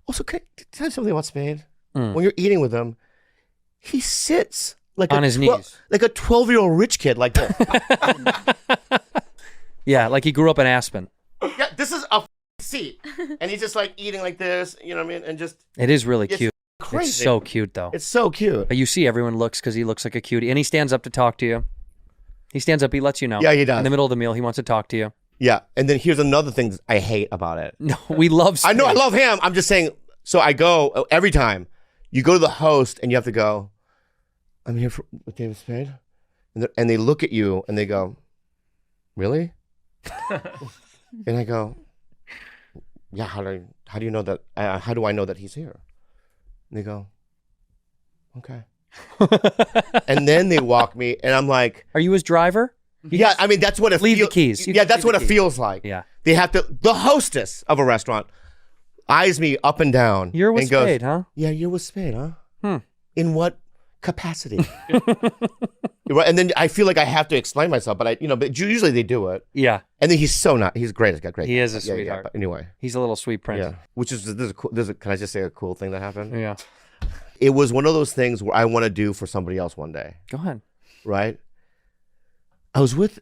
Also, can I tell you something about Spade? When you're eating with him, he sits like on his knees, like a 12-year-old rich kid, like this. Yeah, like he grew up in Aspen. Yeah, this is a seat, and he's just like eating like this. You know what I mean? And just it is really cute. Crazy. It's so cute, though. It's so cute. But you see, everyone looks because he looks like a cutie, and he stands up to talk to you. He stands up. He lets you know. Yeah, he does. In the middle of the meal, he wants to talk to you. Yeah, and then here's another thing I hate about it. No, we love Spade. I know, I love him. I'm just saying. So I go every time. You go to the host, and you have to go. I'm here with David Spade, and they look at you, and they go, "Really?" And I go, "Yeah. How do you know that? How do I know that he's here?" And they go, "Okay." And then they walk me, and I'm like, "Are you his driver?" Yeah, I mean that's what it leave the keys. Yeah, that's what it feels like. Yeah, they have to. The hostess of a restaurant eyes me up and down. You're with and goes, Spade, huh? Yeah, you're with Spade, huh? In what capacity? And then I feel like I have to explain myself, but but usually they do it. Yeah. And then he's so not. He's great. He's got great. He is a yeah, sweetheart. but anyway, he's a little sweet prince. Yeah. Which is can I just say a cool thing that happened? Yeah. It was one of those things where I want to do for somebody else one day. Go ahead. Right. I was with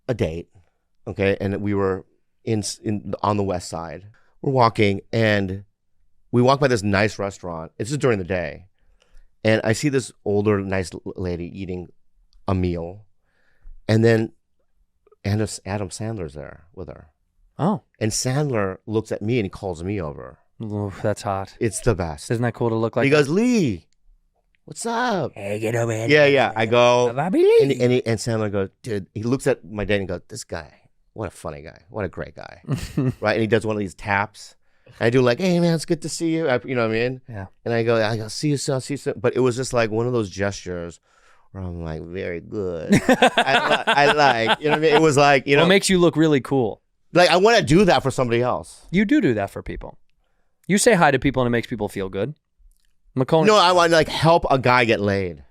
a date, okay, and we were on the west side. We're walking, and we walk by this nice restaurant. It's just during the day, and I see this older, nice lady eating a meal, and then Adam Sandler's there with her. Oh. And Sandler looks at me and he calls me over. Ooh, that's hot. It's the best. Isn't that cool to look like? He goes, Lee, what's up? Hey, get over here. Yeah. I go, and Lee. and Sandler goes, dude, he looks at my dad and goes, this guy, what a funny guy. What a great guy. Right? And he does one of these taps. And I do like, hey, man, it's good to see you. You know what I mean? Yeah. And I go, see you soon, see you soon. But it was just like one of those gestures where I'm like, very good. I like, you know what I mean? It was like, It makes you look really cool. Like, I want to do that for somebody else. You do that for people. You say hi to people and it makes people feel good. McCone. No, I want to like help a guy get laid.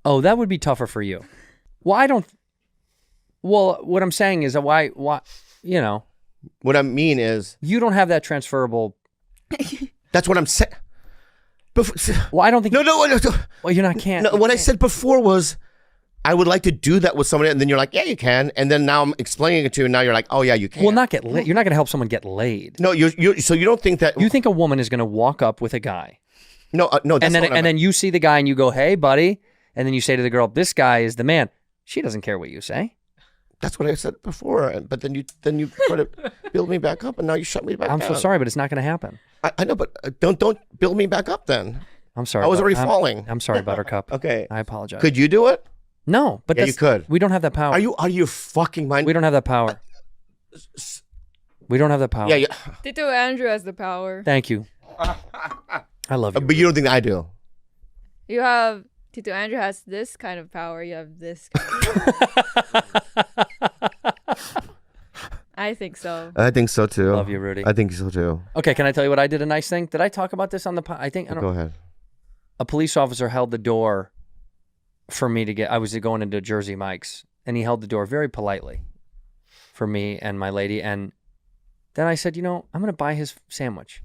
Oh, that would be tougher for you. Well, what I'm saying is that why, What I mean is, you don't have that transferable. That's what I'm saying. Well, I don't think. No. Well, you're not can't. No, what I said before was, I would like to do that with somebody, and then you're like, yeah, you can. And then now I'm explaining it to you, and now you're like, oh yeah, you can. Well, not get laid. You're not going to help someone get laid. No, so you don't think that. You think a woman is going to walk up with a guy. No. That's and then you see the guy and you go, hey, buddy. And then you say to the girl, this guy is the man. She doesn't care what you say. That's what I said before. But then you try to build me back up, and now you shut me back I'm down. so sorry, but it's not going to happen. I know, but don't build me back up then. I'm sorry. I was already falling. I'm sorry, Buttercup. Okay. I apologize. Could you do it? No, but yeah, you could. We don't have that power. Are you out of your fucking mind? We don't have that power. We don't have that power. Yeah. Tito Andrew has the power. Thank you. I love you. But you don't think I do? You have Tito Andrew has this kind of power. You have this kind of I think so. I think so too. Love you, Rudy. I think so too. Okay, can I tell you what I did a nice thing? Did I talk about this on the I don't Go ahead. A police officer held the door for me to get, I was going into Jersey Mike's, and he held the door very politely for me and my lady. And then I said, I'm going to buy his sandwich.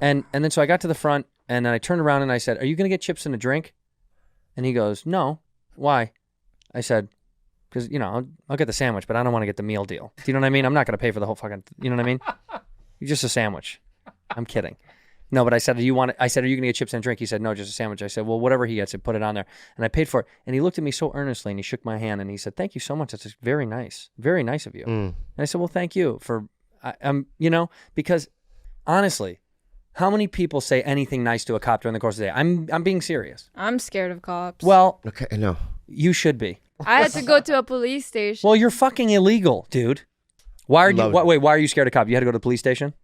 And then so I got to the front, and then I turned around and I said, are you going to get chips and a drink? And he goes, no. Why? I said, because, I'll get the sandwich, but I don't want to get the meal deal. Do you know what I mean? I'm not going to pay for the whole fucking, you know what I mean? You're just a sandwich. I'm kidding. No, but I said, are you going to get chips and a drink? He said, no, just a sandwich. I said, well, whatever he gets, put it on there. And I paid for it. And he looked at me so earnestly, and he shook my hand, and he said, thank you so much. That's very nice. Very nice of you. And I said, well, thank you for, because honestly, how many people say anything nice to a cop during the course of the day? I'm being serious. I'm scared of cops. Well, okay, I know. You should be. I had to go to a police station. Well, you're fucking illegal, dude. Why are you scared of cops? You had to go to the police station?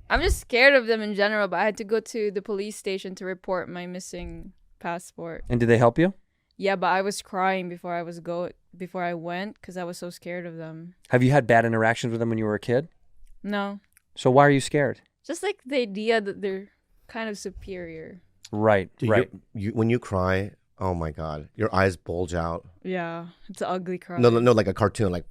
I'm just scared of them in general, but I had to go to the police station to report my missing passport. And did they help you? Yeah, but I was crying before I went because I was so scared of them. Have you had bad interactions with them when you were a kid? No. So why are you scared? Just like the idea that they're kind of superior. Right, Dude, right. When you cry, oh my God, your eyes bulge out. Yeah, it's an ugly cry. No, like a cartoon, like.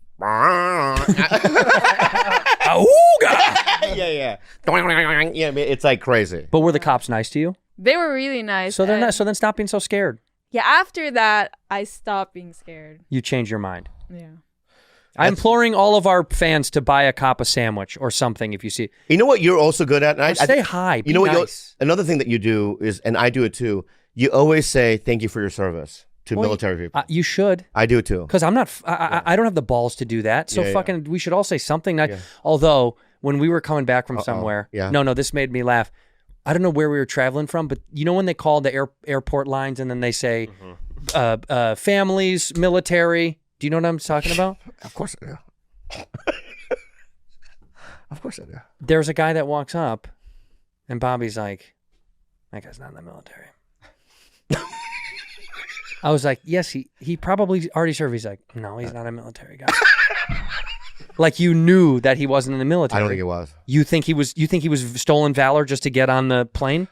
Auga! yeah. Yeah, I mean, it's like crazy. But were the cops nice to you? They were really nice. So they're not. So then stop being so scared. Yeah, after that, I stopped being scared. You changed your mind. Yeah. I'm imploring all of our fans to buy a cop a sandwich or something if you see. You know what you're also good at? And Say hi. Be you know what? nice. Another thing that you do is, and I do it too. You always say thank you for your service to military people. You should. I do it too. Because I'm not. I don't have the balls to do that. So we should all say something. Although when we were coming back from somewhere, no, this made me laugh. I don't know where we were traveling from, but you know when they call the airport lines and then they say families, military. Do you know what I'm talking about? Of course I do. Of course I do. There's a guy that walks up, and Bobby's like, "That guy's not in the military." I was like, "Yes, he probably already served." He's like, "No, he's not a military guy." Like you knew that he wasn't in the military. I don't think it was. You think he was stolen valor just to get on the plane?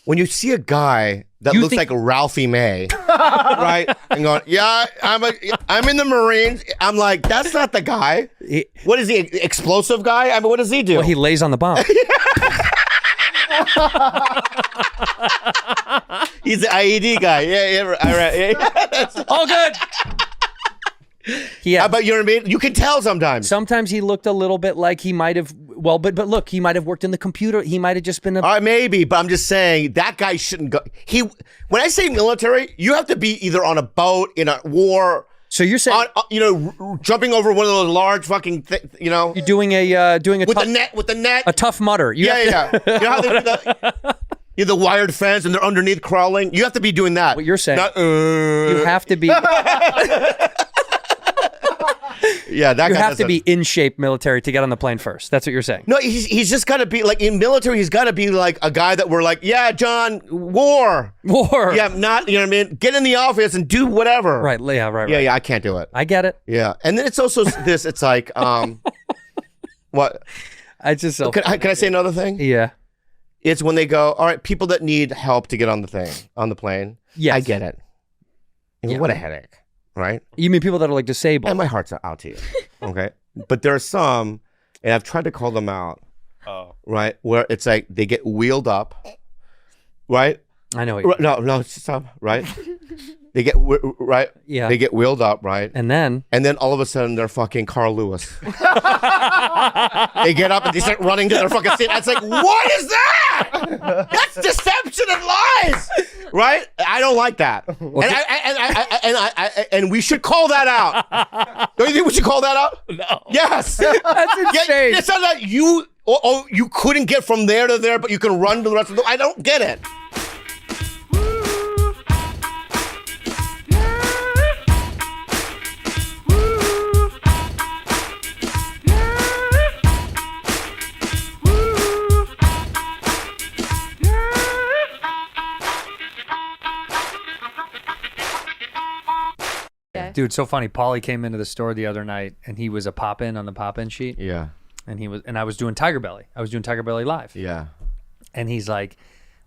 When you see a guy that looks like Ralphie May, right? And going, yeah, I'm in the Marines. I'm like, that's not the guy. What is he? Explosive guy? I mean, what does he do? Well, he lays on the bomb. He's the IED guy. Yeah, right. All good. Yeah, but you know what I mean? You can tell sometimes. Sometimes he looked a little bit like he might have. Well, but look, he might have worked in the computer. He might have just been maybe, but I'm just saying that guy shouldn't go. When I say military, you have to be either on a boat in a war. So you're saying, jumping over one of those large fucking, you're doing a with the net, a tough mutter. Yeah. You know how they do that? You're the wired fence and they're underneath crawling. You have to be doing that. What you're saying, you have to be. Yeah, that you guy have to be in shape military to get on the plane first. That's what you're saying. No, he's just got to be like in military. He's got to be like a guy that we're like, yeah, John, war. Yeah, not, you know what I mean? Get in the office and do whatever. Right. Yeah. Right. Yeah. I can't do it. I get it. Yeah, and then it's also this. It's like, what? I just can I say another thing? Yeah. It's when they go, all right, people that need help to get on the plane. Yes. I get it. What a headache. Right? You mean people that are like disabled? And my heart's out to you. Okay. But there are some, and I've tried to call them out. Oh. Right? Where it's like they get wheeled up. Right? I know what No, stop. Right? They get right. Yeah. They get wheeled up, right? And then all of a sudden they're fucking Carl Lewis. They get up and they start running to their fucking seat. It's like, what is that? That's deception and lies, right? I don't like that, and we should call that out. Don't you think we should call that out? No. Yes. That's insane. It's not that you couldn't get from there to there, but you can run to the rest of the. I don't get it. Dude, so funny. Paulie came into the store the other night, and he was a pop-in on the pop-in sheet. Yeah. And I was doing Tiger Belly. I was doing Tiger Belly live. Yeah. And he's like,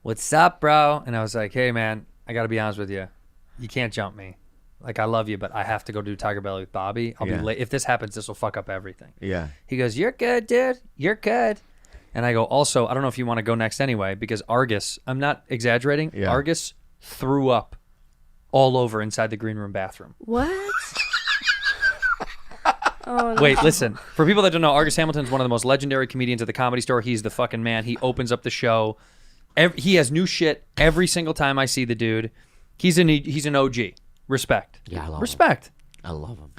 "What's up, bro?" And I was like, "Hey, man, I got to be honest with you. You can't jump me. Like, I love you, but I have to go do Tiger Belly with Bobby. I'll be late. If this happens, this will fuck up everything." Yeah. He goes, "You're good, dude. You're good." And I go, "Also, I don't know if you want to go next anyway, because Argus, I'm not exaggerating, Argus threw up all over inside the green room bathroom." What? Oh, wait, listen. For people that don't know, Argus Hamilton's one of the most legendary comedians at the Comedy Store. He's the fucking man. He opens up the show. He has new shit every single time I see the dude. He's an OG. Respect. Yeah, I love Respect. him. I love him.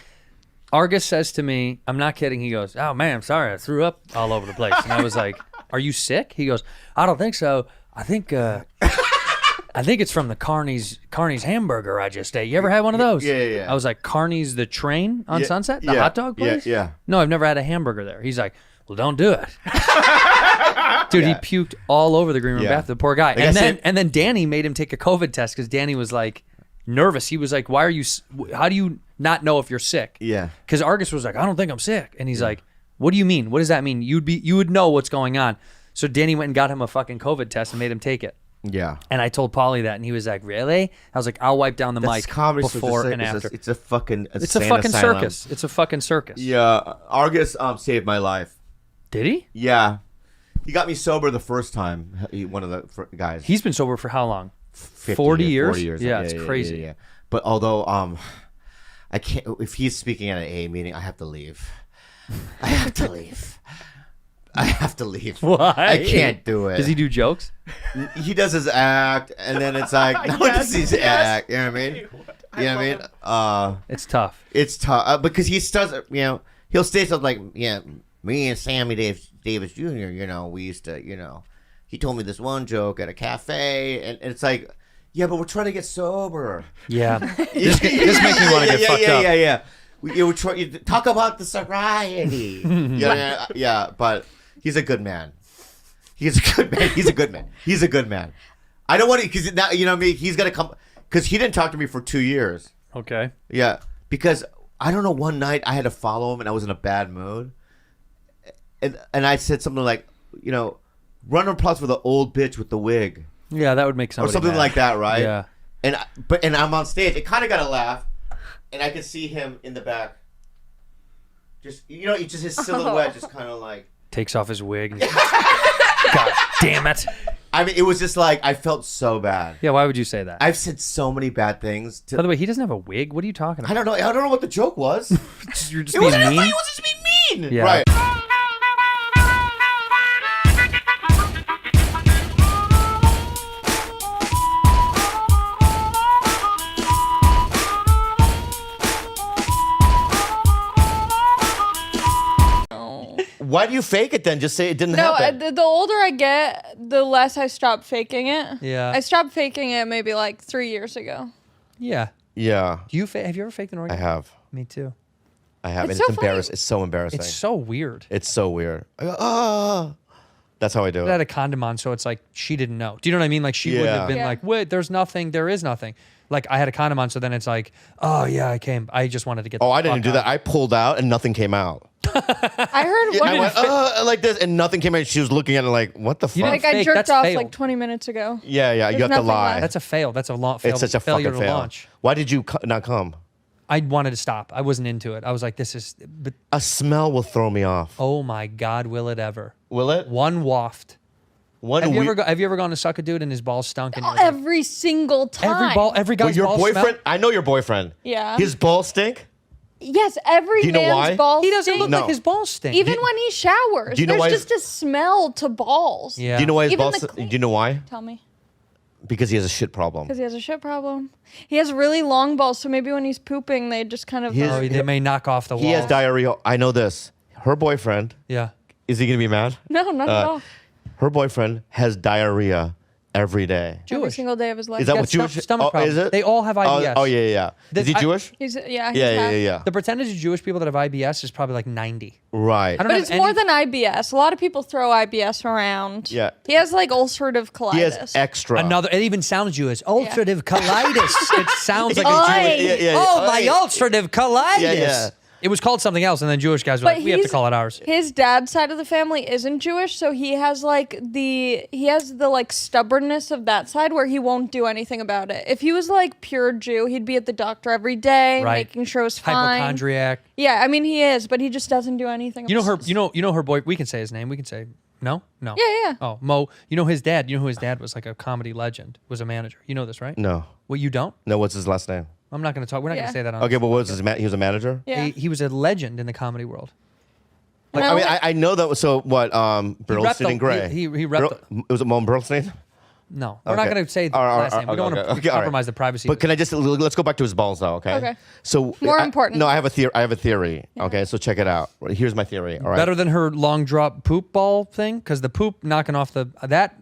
Argus says to me, I'm not kidding. He goes, "Oh man, I'm sorry. I threw up all over the place." And I was like, "Are you sick?" He goes, "I don't think so. I think it's from the Carney's hamburger I just ate. You ever had one of those?" Yeah. I was like, "Carney's the train on Sunset? The hot dog place?" Yeah. "No, I've never had a hamburger there." He's like, "Well, don't do it." Dude, he puked all over the green room bathroom. The poor guy. And then Danny made him take a COVID test because Danny was like nervous. He was like, how do you not know if you're sick? Yeah. Because Argus was like, "I don't think I'm sick." And he's like, "What do you mean? What does that mean? You would know what's going on." So Danny went and got him a fucking COVID test and made him take it. Yeah. And I told Paulie that, and he was like, "Really?" I was like, "I'll wipe down the mic before and after." It's a fucking circus. It's a fucking circus. Yeah. Argus saved my life. Did he? Yeah. He got me sober the first time. One of the guys. He's been sober for how long? 50 40 years? 40 years. Yeah, it's crazy. Yeah. But although I can't. If he's speaking at an AA meeting, I have to leave. I have to leave. Why? I can't do it. Does he do jokes? He does his act, and then it's like, no one does his act. You know what I mean? You know what I mean? It's tough. It's tough because he starts. He'll say something like, "Yeah, me and Sammy Davis Jr. We used to, he told me this one joke at a cafe, and it's like, yeah, but we're trying to get sober. Yeah. This makes me want to get fucked up. Yeah. We talk about the sobriety. Yeah, but he's a good man. He's a good man. I don't want to, because now, you know what I mean? He's going to come, because he didn't talk to me for 2 years. Okay. Yeah, because I don't know, one night I had to follow him and I was in a bad mood. And I said something like, run of applause for the old bitch with the wig. Yeah, that would make somebody or something mad. like that, right? Yeah. And I'm on stage. It kind of got a laugh, and I could see him in the back. Just just his silhouette, just kind of like takes off his wig. And God damn it! I mean, it was just like I felt so bad. Yeah, why would you say that? I've said so many bad things. By the way, he doesn't have a wig. What are you talking about? I don't know what the joke was. You're just It being wasn't mean. funny. It was just being mean. Yeah. Right. Why do you fake it then? Just say it didn't happen. No, the older I get, the less I stop faking it. Yeah. I stopped faking it maybe like 3 years ago. Yeah. Yeah. Have you ever faked an I orgasm? have. Me too. I have. It's and so it's funny. embarrassing. It's so embarrassing. It's so weird. It's so weird. I go, ah. That's how I do I had it. a condom on, so it's like she didn't know. Do you know what I mean? Like she wouldn't have been Yeah. like, "Wait, there's nothing. There is nothing." Like I had a condom on, so then it's like, "Oh yeah, I came. I just wanted to get." Oh, I didn't do that. I pulled out and nothing came out. I heard I went, like this, and nothing came out. She was looking at it like, what the You fuck? like I fake, jerked that's off failed. like 20 minutes ago. Yeah, you have to nothing lie. left. That's a fail. That's a It's such a failure fucking to fail. launch. Why did you not come? I wanted to stop. I wasn't into it. I was like, "This is." But A smell will throw me off. oh my God, will it ever? Will it? One waft. One Have you, week. have you ever gone to suck a dude and his balls stunk? And you're like, Every single time. every Well, guy's your balls boyfriend? smell? I know your boyfriend. Yeah. His balls stink? Yes, every Do you know man's why? balls He doesn't stink. look No. like his balls stink. Even when he showers, Do you know why there's his- just a smell to balls. yeah. Do you know why his Even balls the Do you know why? Tell me. Because he has a shit problem. Because he has a shit problem. He has really long balls, so maybe when he's pooping, they just kind of. His- Oh, they may knock off the wall. He has diarrhea. I know this. Her boyfriend, Yeah. is he going to be mad? No, not at all. Her boyfriend has diarrhea every day. Every Jewish. single day of his life. Is that got what Jewish? stomach Is problems. it? They all have IBS. Oh, yeah. Is he I- Jewish? He's Yeah. half. The percentage of Jewish people that have IBS is probably like 90. Right. I don't But have it's more any- than IBS. A lot of people throw IBS around. Yeah. He has like ulcerative colitis. He has extra. Another. It even sounds Jewish. Ulcerative colitis. It sounds like a Oi. Jewish. Yeah. Oh, my ulcerative colitis. Yeah. It was called something else, and then Jewish guys were But like, "We have to he's- call it ours." His dad's side of the family isn't Jewish, so he has the like stubbornness of that side where he won't do anything about it. If he was like pure Jew, he'd be at the doctor every day, Right. making sure it's fine. Hypochondriac. Yeah, I mean he is, but he just doesn't do anything. You know her. about it. You know her boy. We can say his name. We can say no. Yeah. Oh, Mo. You know his dad. You know who his dad was? Like a comedy legend. Was a manager. You know this, right? No. Well, you don't. No, what's his last name? I'm not going to talk. We're not going Yeah. to say that on. Okay, but what was his he was a manager? Yeah. He was a legend in the comedy world. Like, No. I mean, I know that was so what Burlstein and Gray. He repped was it Moen Burlstein? No, we're not Okay. going to say the All right, last name. We okay, don't want to okay, all right. compromise the privacy. But can I just let's go back to his balls though, okay? Okay. So More important. No, I have a theory. Okay, so check it out. Here's my theory. All right. Better than her long drop poop ball thing, because the poop knocking off that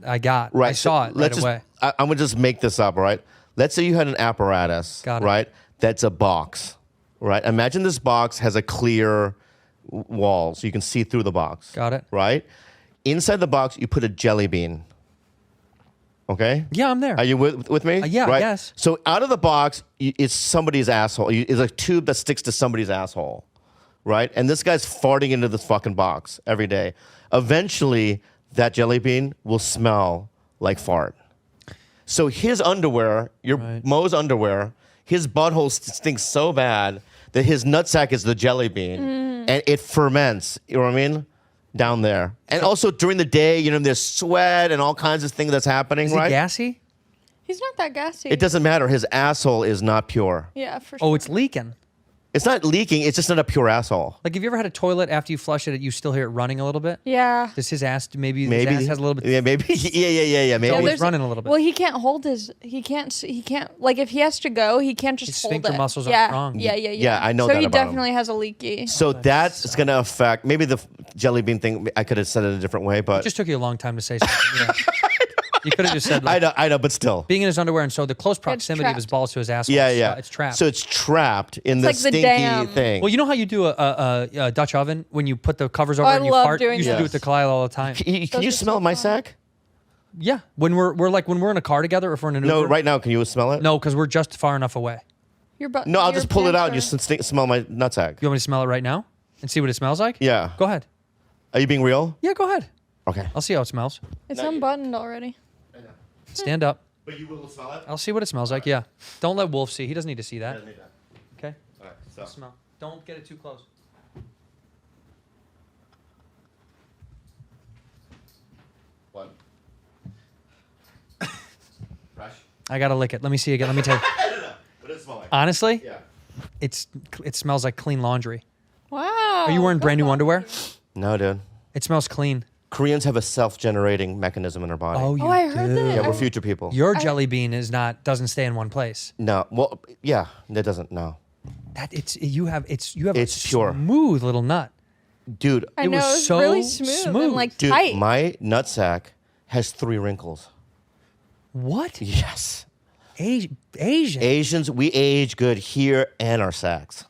I got. Right. I saw it right let's away. I'm gonna just make this up. All right. Let's say you had an apparatus. Got it. Right. That's a box. Right. Imagine this box has a clear wall, so you can see through the box. Got it. Right. Inside the box, you put a jelly bean. Okay. Yeah, I'm there. Are you with me? Yeah, I right? guess. So out of the box, it's somebody's asshole. It's a tube that sticks to somebody's asshole, right? And this guy's farting into this fucking box every day. Eventually, that jelly bean will smell like fart. So his underwear, Mo's underwear, his butthole stinks so bad that his nutsack is the jelly bean, and it ferments. You know what I mean? down there. And also during the day, there's sweat and all kinds of things that's happening, Is right? he gassy? He's not that gassy. It doesn't matter. His asshole is not pure. Yeah, for sure. Oh, it's leaking. It's not leaking. It's just not a pure asshole. Like, have you ever had a toilet after you flush it, you still hear it running a little bit? Yeah. Does his ass, maybe his ass has a little bit... Yeah, maybe. Yeah. Maybe. always running a little bit. Well, he can't hold his. He can't. Like if he has to go, he can't just His hold sphincter it. muscles are yeah. strong. Yeah. Yeah, I know so that he about him. definitely has a leaky. So that's going to affect maybe the jelly bean thing. I could have said it a different way, but It just took you a long time to say something. Yeah. You could have just said, like, I know, but still. being in his underwear, and so the close proximity of his trapped. balls to his asshole. Yeah. It's trapped. So it's trapped in the like the stinky dam. thing. Well, you know how you do a Dutch oven when you put the covers over I and you love fart? doing You used to do it that. to Kalila all the time. Can you Those are smell so my fun. sack? Yeah, when we're in a car together, or if we're in an No, Uber. right now. Can you smell it? No, because we're just far enough away. Your butt. No, I'll your just pull it out and you pants smell my nutsack. You want me to smell it right now and see what it smells like? Yeah. Go ahead. Are you being real? Yeah, go ahead. Okay. I'll see how it smells. It's unbuttoned already. Stand up. But you will smell it? I'll see what it smells like. Yeah. Don't let Wolf see. He doesn't need to see that. Okay. All right, so. Smell. Don't get it too close. What? Fresh? I gotta lick it. Let me see again. Let me tell you. What does it smell like? Honestly, Yeah. it smells like clean laundry. Wow. Are you wearing good brand new one. underwear? No, dude. It smells clean. Koreans have a self-generating mechanism in their body. Oh, you Oh, I heard do. that. Yeah, we're future people. Your jelly bean doesn't stay in one place. No, well, yeah, that doesn't. No, You have It's a pure. smooth little nut. dude. I It know. was It was so really smooth, smooth. and like Dude, tight. my nutsack has 3 wrinkles. What? Yes. Asian. Asians, we age good here and our sacks.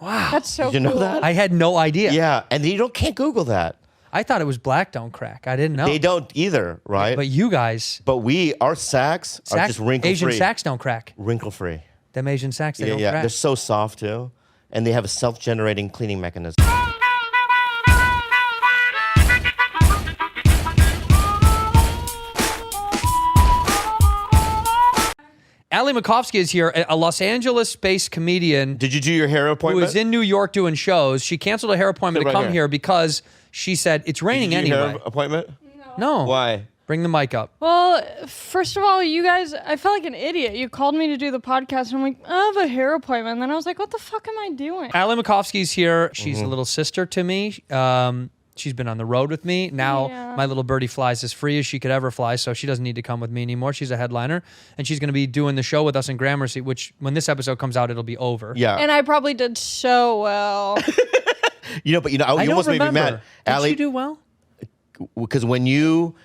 Wow. That's so Did you know cool. that? I had no idea. Yeah, and you can't Google that. I thought it was black don't crack. I didn't know. They don't either, right? But you guys, But our sacks are just wrinkle Asian free. sacks don't crack. Wrinkle free. Them Asian sacks, they Yeah, don't yeah. crack. They're so soft too, and they have a self-generating cleaning mechanism. Ali Makovsky is here, a Los Angeles-based comedian Did you do your hair who appointment? is in New York doing shows. She canceled a hair appointment Sit to right come here. here because she said it's raining Did you do your anyway. hair appointment? No. Why? Bring the mic up. Well, first of all, you guys, I felt like an idiot. You called me to do the podcast, and I'm like, I have a hair appointment. And then I was like, what the fuck am I doing? Ali Makovsky's here. She's Mm-hmm. a little sister to me. She's been on the road with me. Now Yeah. my little birdie flies as free as she could ever fly, so she doesn't need to come with me anymore. She's a headliner, and she's going to be doing the show with us in Gramercy, which when this episode comes out, it'll be over. Yeah. And I probably did so well. I you don't almost made me remember. mad. Did Allie, you do well? because when you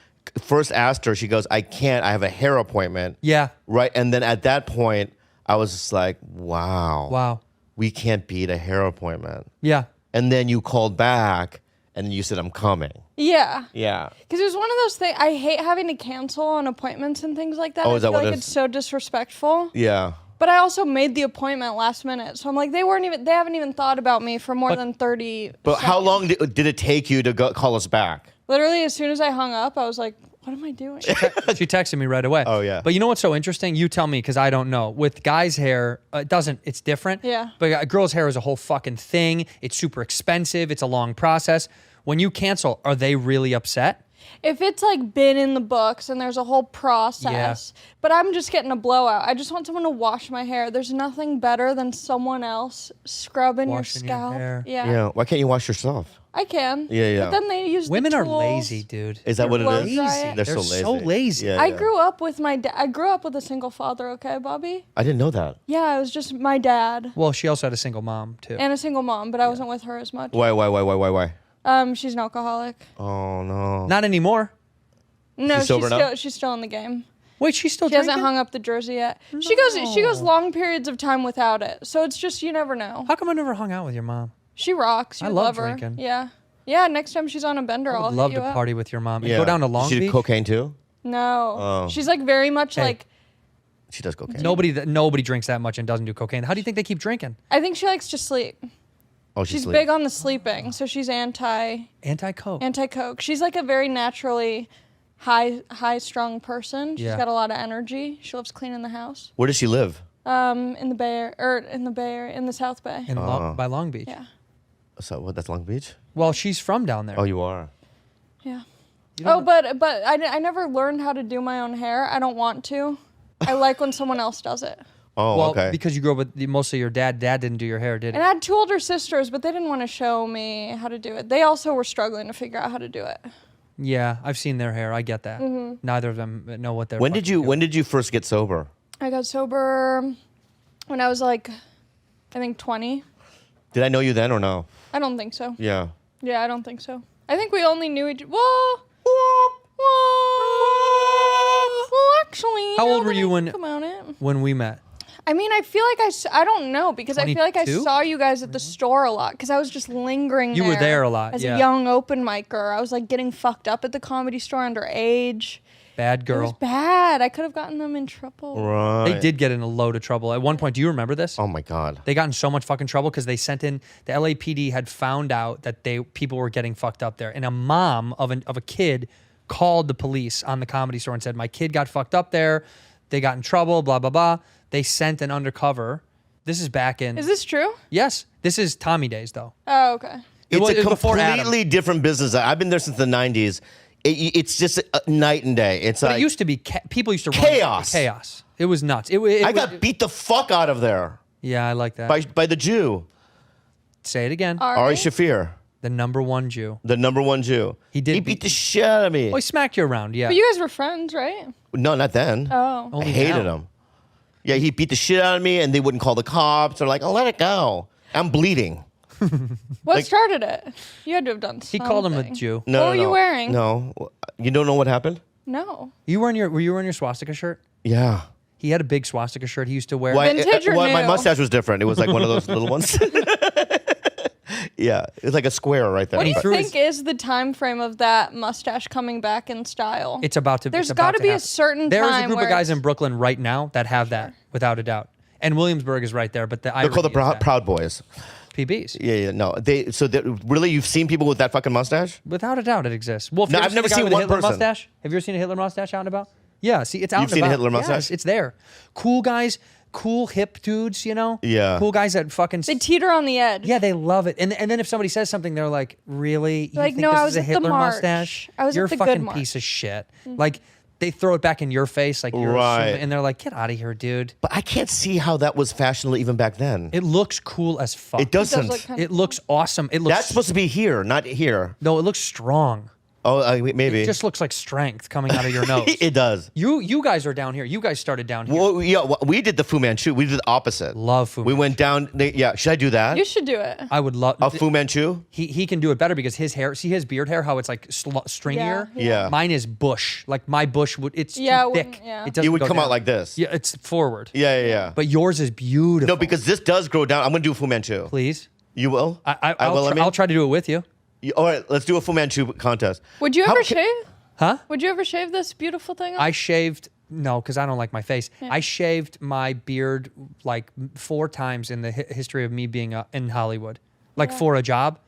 first asked her, she goes, I can't, I have a hair appointment. Yeah. Right. And then at that point, I was just like, wow. Wow. We can't beat a hair appointment. Yeah. And then you called back and you said, I'm coming. Yeah. Yeah. Because it was one of those things, I hate having to cancel on appointments and things like that. Oh, I is that feel what like it it's is? so disrespectful. Yeah. But I also made the appointment last minute. So I'm like, they haven't even thought about me for more than 30 But how seconds. long did it take you to call us back? Literally, as soon as I hung up, I was like, what am I doing? She texted me right away. Oh, yeah. But you know what's so interesting? You tell me because I don't know. With guys' hair, it's different. Yeah. But a girl's hair is a whole fucking thing. It's super expensive. It's a long process. When you cancel, are they really upset? If it's like been in the books and there's a whole process, but I'm just getting a blowout. I just want someone to wash my hair. There's nothing better than someone else scrubbing Washing your your scalp. hair. Yeah, Yeah. Why can't you wash yourself? I can. Yeah, yeah. But then they use Women the are tools. lazy, dude. Is that what it blow is? dry it. They're so They're lazy. Yeah, I yeah. grew up with my dad. I grew up with a single father. Okay, Bobby. I didn't know that. Yeah, it was just my dad Well, she also had a single mom, too. and a single mom, but I wasn't with her as much. Why? She's an alcoholic. Oh, no. Not anymore. No, She's sober now? she's still in the game. Wait, she's still She drinking? hasn't hung up the jersey yet. She goes long periods of time without it. So it's just you never know. How come I never hung out with your mom? She rocks. You I love her. drinking. Yeah. Yeah, next time she's on a bender, I I'll would love hit you to up. party with your mom. And Yeah. go down to Long She did Beach. cocaine too? No. Oh. She's like very much Hey. like She does cocaine. Nobody drinks that much and doesn't do cocaine. How do you think they keep drinking? I think she likes to sleep. Oh, She's sleeps. big on the sleeping, so she's Anti-coke. anti-coke. She's like a very naturally high strung person. She's Yeah. got a lot of energy. She loves cleaning the house. Where does she live? In the Bay Area, in the South Bay. By Long Beach. Yeah. So what? That's Long Beach. Well, she's from down there. Oh, you are. Yeah. But I never learned how to do my own hair. I don't want to. I like when someone else does it. Oh, well, okay. because you grew up with mostly your dad. Dad didn't do your hair, did he? And I had 2 older sisters, but they didn't want to show me how to do it. They also were struggling to figure out how to do it. Yeah, I've seen their hair. I get that. Neither of them know what they're. When did you first get sober? I got sober when I was like, I think 20. Did I know you then or no? I don't think so. Yeah. Yeah, I don't think so. I think we only knew each. Well, actually. How now old were that you I when think about it. when we met? I mean, I feel like I don't know because I feel like I 22? saw you guys at the store a lot because I was just lingering You were there a lot, as yeah. a young open micer. I was like getting fucked up at the Comedy Store underage. Bad It was girl. bad. I could have gotten them in trouble. Right. They did get in a load of trouble. At one point, do you remember this? Oh my God. They got in so much fucking trouble because they sent in, the LAPD had found out that people were getting fucked up there. And a mom of a kid called the police on the Comedy Store and said, my kid got fucked up there. They got in trouble, blah, blah, blah. They sent an undercover. This is back in. Is this true? Yes. This is Tommy days, though. Oh, okay. It was before Adam. completely different business. I've been there since the 90s. It's just night and day. It's But like it used to be, people used to run. Chaos. Chaos. It was nuts. I got beat the fuck out of there Yeah, I like that. by the Jew, Say it again. Ari Shafir, The #1 Jew. the #1 Jew. He did He beat the shit out of me. Oh, he smacked you around, yeah. But you guys were friends, right? No, not then. Oh. I Only hated now. him. Yeah, he beat the shit out of me, and they wouldn't call the cops. They're like, "Oh, let it go. I'm bleeding." What started it? You had to have done He something. called him a Jew. No, What no, were you no. wearing? No, you don't know what happened. No. Were you wearing your swastika shirt? Yeah. He had a big swastika shirt he used to wear. Why- Vintage or my new? mustache was different. It was like one of those little ones. Yeah, it was like a square right there. What do you threw think is the time frame of that mustache coming back in style? It's about to. There's it's about got to be a happen. certain There's time a group where of guys it's- in Brooklyn right now that have that, without a doubt. And Williamsburg is right there, but They're called the Proud Boys. PBs. Yeah, yeah, no. Really, you've seen people with that fucking mustache? Without a doubt, it exists. Well, No, you ever I've never a guy seen with a one Hitler person. mustache. Have you ever seen a Hitler mustache out and about? Yeah, see, it's out You've and seen a about. Hitler mustache? Yes, it's there. Cool guys, cool hip dudes, you know? Yeah. Cool guys that fucking. they teeter on the edge. Yeah, they love it. And then if somebody says something, they're like, "Really? You Like, think no, this I is was a at the Hitler march. mustache? I was You're at the a fucking good march." piece of shit." Like, they throw it back in your face, like you're Right. assuming, and they're like, "Get out of here, dude." But I can't see how that was fashionable even back then. It looks cool as fuck. It doesn't. look kind It looks awesome. It looks. That's supposed to be here, not here. No, it looks strong. Oh, maybe. It just looks like strength coming out of your nose. It does. You guys are down here. You guys started down here. Well, yeah, we did the Fu Manchu. We did the opposite. Love Fu We went down. Yeah, should I do that? You should do it. I would love. A Fu Manchu? He can do it better because his hair. See his beard hair, how it's like stringier. Yeah. Mine is bush. Like my bush would. It's Yeah, it too wouldn't- thick. yeah. It doesn't It would go come down. out like this. Yeah, it's forward. Yeah, yeah, yeah. But yours is beautiful. No, because this does grow down. I'm going to do a Fu Manchu. Please. You will? I'll try to do it with you. All right, let's do a Fu Manchu contest. Would you How ever ca- shave? Huh? Would you ever shave this beautiful thing? I shaved. No, because I don't like my face. I shaved my beard like 4 times in the history of me being in Hollywood, like for a job.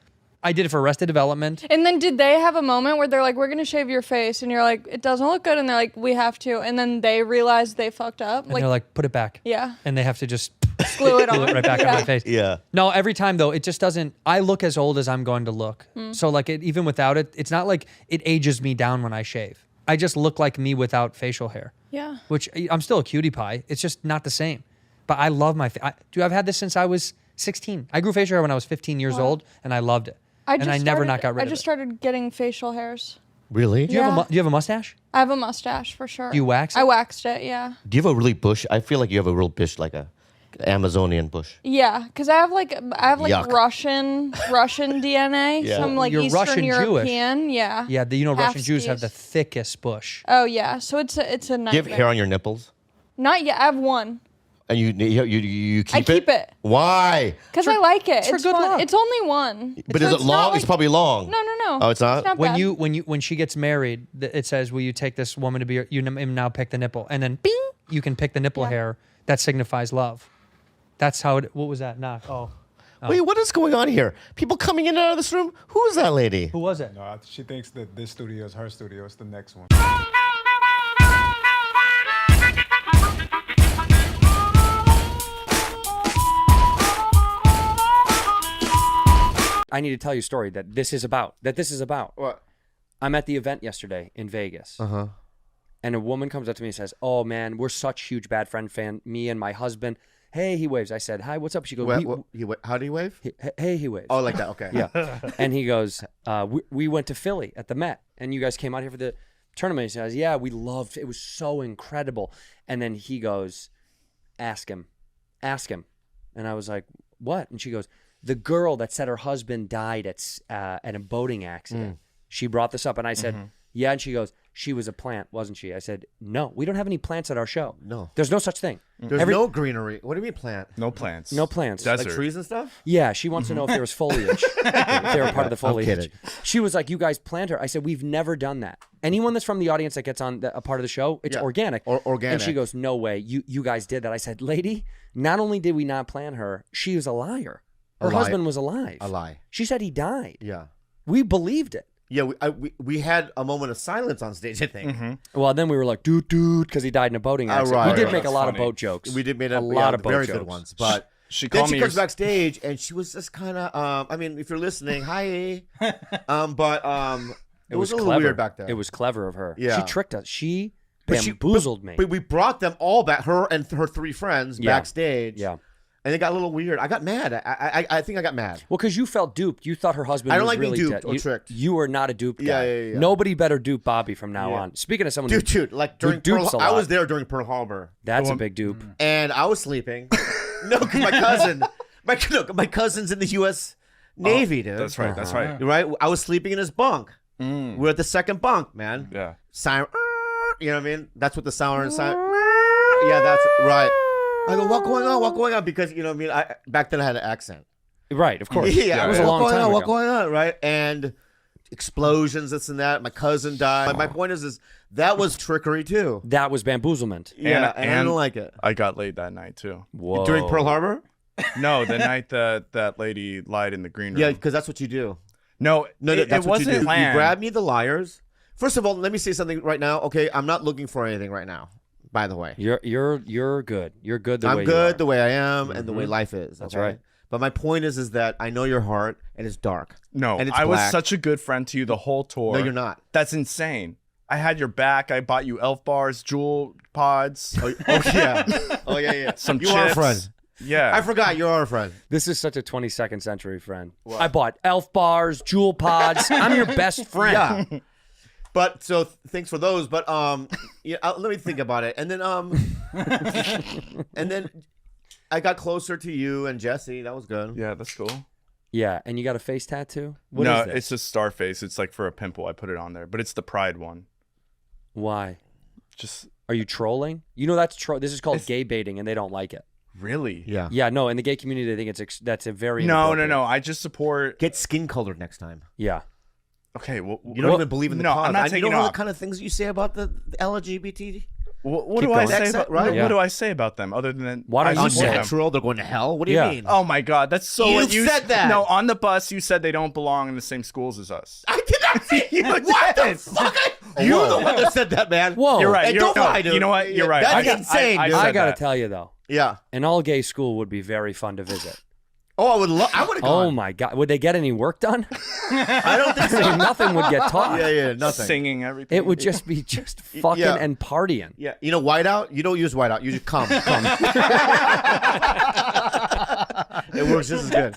I did it for Arrested Development. And then did they have a moment where they're like, we're going to shave your face? And you're like, it doesn't look good. And they're like, we have to. And then they realize they fucked up. And they're like, put it back. Yeah. And they have to just glue it glue on. it right back on my face. Yeah. No, every time though, it just doesn't. I look as old as I'm going to look. So like, even without it, it's not like it ages me down when I shave. I just look like me without facial hair. Yeah. Which I'm still a cutie pie. It's just not the same. But I love my. Dude, I've had this since I was 16. I grew facial hair when I was 15 years old, and I loved it. I never not got rid of it. I just started getting facial hairs. Really? Do you have Yeah. do you have a mustache? I have a mustache for sure. Do you wax it? I waxed it, yeah. Do you have a really bush? I feel like you have a real bush, like a Amazonian bush. Yeah, because I have like Yuck. Russian DNA. Yeah. Some like You're Eastern Russian Jewish. European. Yeah. Yeah, Russian Jews have the Half-skis. thickest bush. Oh yeah, so it's a nightmare. Do you have hair on your nipples? Not yet. I have one. And you keep I it? keep it. Why? Because I like it. it's for It's good fun. luck. It's only one. But So is it it's long? not It's like- probably long. No. Oh, it's not? Not When bad. when she gets married, it says, "Will you take this woman to be you now pick the nipple?" And then, bing, you can pick the nipple Yeah. hair. That signifies love. That's how it. What was that? Knock. Oh, Wait, what is going on here? People coming in and out of this room? Who is that lady? who was it? No, she thinks that this studio is her studio. It's the next one. I need to tell you a story that this is about. What? I'm at the event yesterday in Vegas. Uh-huh. And a woman comes up to me and says, "Oh man, we're such huge Bad Friend fan. Me and my husband." Hey, he waves. I said, "Hi, what's up?" She goes, How do you wave? "Hey, he waves." Oh, like that. Okay. Yeah. And he goes, we went to Philly at the Met, and you guys came out here for the tournament. He says, "Yeah, we loved it. It was so incredible." And then he goes, ask him. And I was like, "What?" And she goes, "The girl that said her husband died at a boating accident. She brought this up." And I said, "Yeah." And she goes, "She was a plant, wasn't she?" I said, "No, we don't have any plants at our show. No. There's no such thing. There's no greenery. What do you mean plant? No plants. No plants. Desert. Like trees and stuff? Yeah, she wants to know if there was foliage. If they were part of the foliage. kidding. She was like, "You guys plant her." I said, "We've never done that. Anyone that's from the audience that gets on a part of the show, it's organic." Organic. And she goes, "No way. You guys did that." I said, "Lady, not only did we not plant her, she was a liar. Her husband was alive. A lie. She said he died. Yeah. We believed it." Yeah, we had a moment of silence on stage, I think. Well, then we were like, dude, because he died in a boating accident. right, we did right. make a lot Funny. of boat jokes. We did make a lot of boat very jokes. good ones. But She then called she me comes your- backstage and she was just kind of, I mean, if you're listening, hi. It was a little clever. weird back there. It was clever of her. Yeah. She tricked us. She But bamboozled me. But we brought them all back, her and her three friends, Yeah. backstage. Yeah. And it got a little weird. I got mad. I think I got mad. Well, because you felt duped. You thought her husband I don't was like being really duped dead. or tricked. You were not a duped Yeah, guy. yeah. Nobody better dupe Bobby from now Yeah. on. Speaking of someone who Dude, like during dupes Pearl, a I lot. was there during Pearl Harbor. That's a big dupe. And I was sleeping. No, because my cousin's in the U.S. Navy, dude. That's right. That's right. Right? I was sleeping in his bunk. We're at the second bunk, man. Yeah. Siren. You know what I mean? That's what the siren. Yeah, that's right. I go, what's going on? Because, you know what I mean? Back then I had an accent. Right, of course. Yeah, it was a long time ago. What's going on, right? And explosions, this and that. My cousin died. My point is that was trickery too. That was bamboozlement. Yeah, and I don't like it. I got laid that night too. Whoa. During Pearl Harbor? No, the night that lady lied in the green room. Yeah, because that's what you do. No, That's it what you wasn't do. planned. You grab me the liars. First of all, let me say something right now. Okay, I'm not looking for anything right now. By the way, You're good. You're good the way I'm you good are. the way I am and the way life is. That's okay? right. But my point is that I know your heart and it's dark. No, and it's I was black. such a good friend to you the whole tour. No, you're not. That's insane. I had your back. I bought you Elf bars, Jewel pods, Oh yeah. Oh yeah. some You chips. are a friend. Yeah. I forgot you are a friend. This is such a 22nd century friend. I bought Elf bars, Jewel pods. I'm your best friend. Yeah. But so thanks for those. But yeah, let me think about it. And then and then I got closer to you and Jesse. That was good. Yeah, that's cool. Yeah, and you got a face tattoo? What no, is this? it's just Starface. It's like for a pimple. I put it on there, but it's the pride one. Why? Just Are you trolling? You know this is called gay baiting, and they don't like it. really. Yeah. Yeah, no, in the gay community, they think that's a very No. inappropriate. I just support. Get skin colored next time. Yeah. Okay. Well, You don't even believe in the no, cause. I'm not You taking know all the off. kind of things you say about the LGBT? What Keep do I going. say That's about it, right? what Yeah. do I say about them other than Why don't I you support say them? Unnatural. They're going to hell. What do Yeah. you mean? Oh my God, that's so. You what said that. No, on the bus you said they don't belong in the same schools as us. I did not say what the fuck? You're the one that said that, man. Whoa. You're right. Hey, You're, don't no, lie, dude. You know what? You're right. That's insane, dude. I said got to that. tell you, though, Yeah. an all-gay school would be very fun to visit. Oh, I would have Oh, gone. my God. Would they get any work done? I don't think so. I mean, nothing would get taught. Yeah, nothing. Singing everything. It would just be fucking Yeah. and partying. Yeah, you know whiteout. You don't use whiteout. You just come. It works just as good.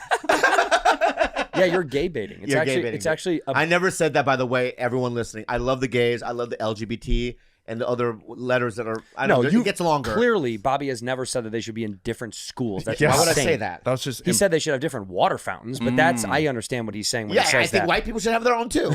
Yeah, you're gay baiting. It's You're actually gay baiting. it's actually a, I never said that, by the way. Everyone listening, I love the gays. I love the LGBT and the other letters that are. I know it gets longer. Clearly, Bobby has never said that they should be in different schools. That's Yes. Why would I insane. say that? That was just. He said they should have different water fountains, but that's I understand what he's saying when Yeah, he says I think that. white people should have their own too,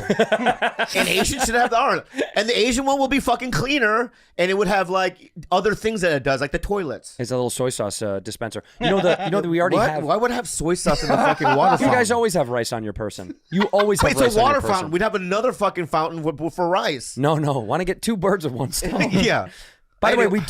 and Asians should have their own. And the Asian one will be fucking cleaner, and it would have like other things that it does, like the toilets. It's a little soy sauce dispenser. You know that we already What? have. Why would I have soy sauce in the fucking water You fountain? guys always have rice on your person. You always have Wait, rice it's a on water your person. fountain. We'd have another fucking fountain for rice. No. Want to get two birds with one stone. Yeah. By the way, Anyway.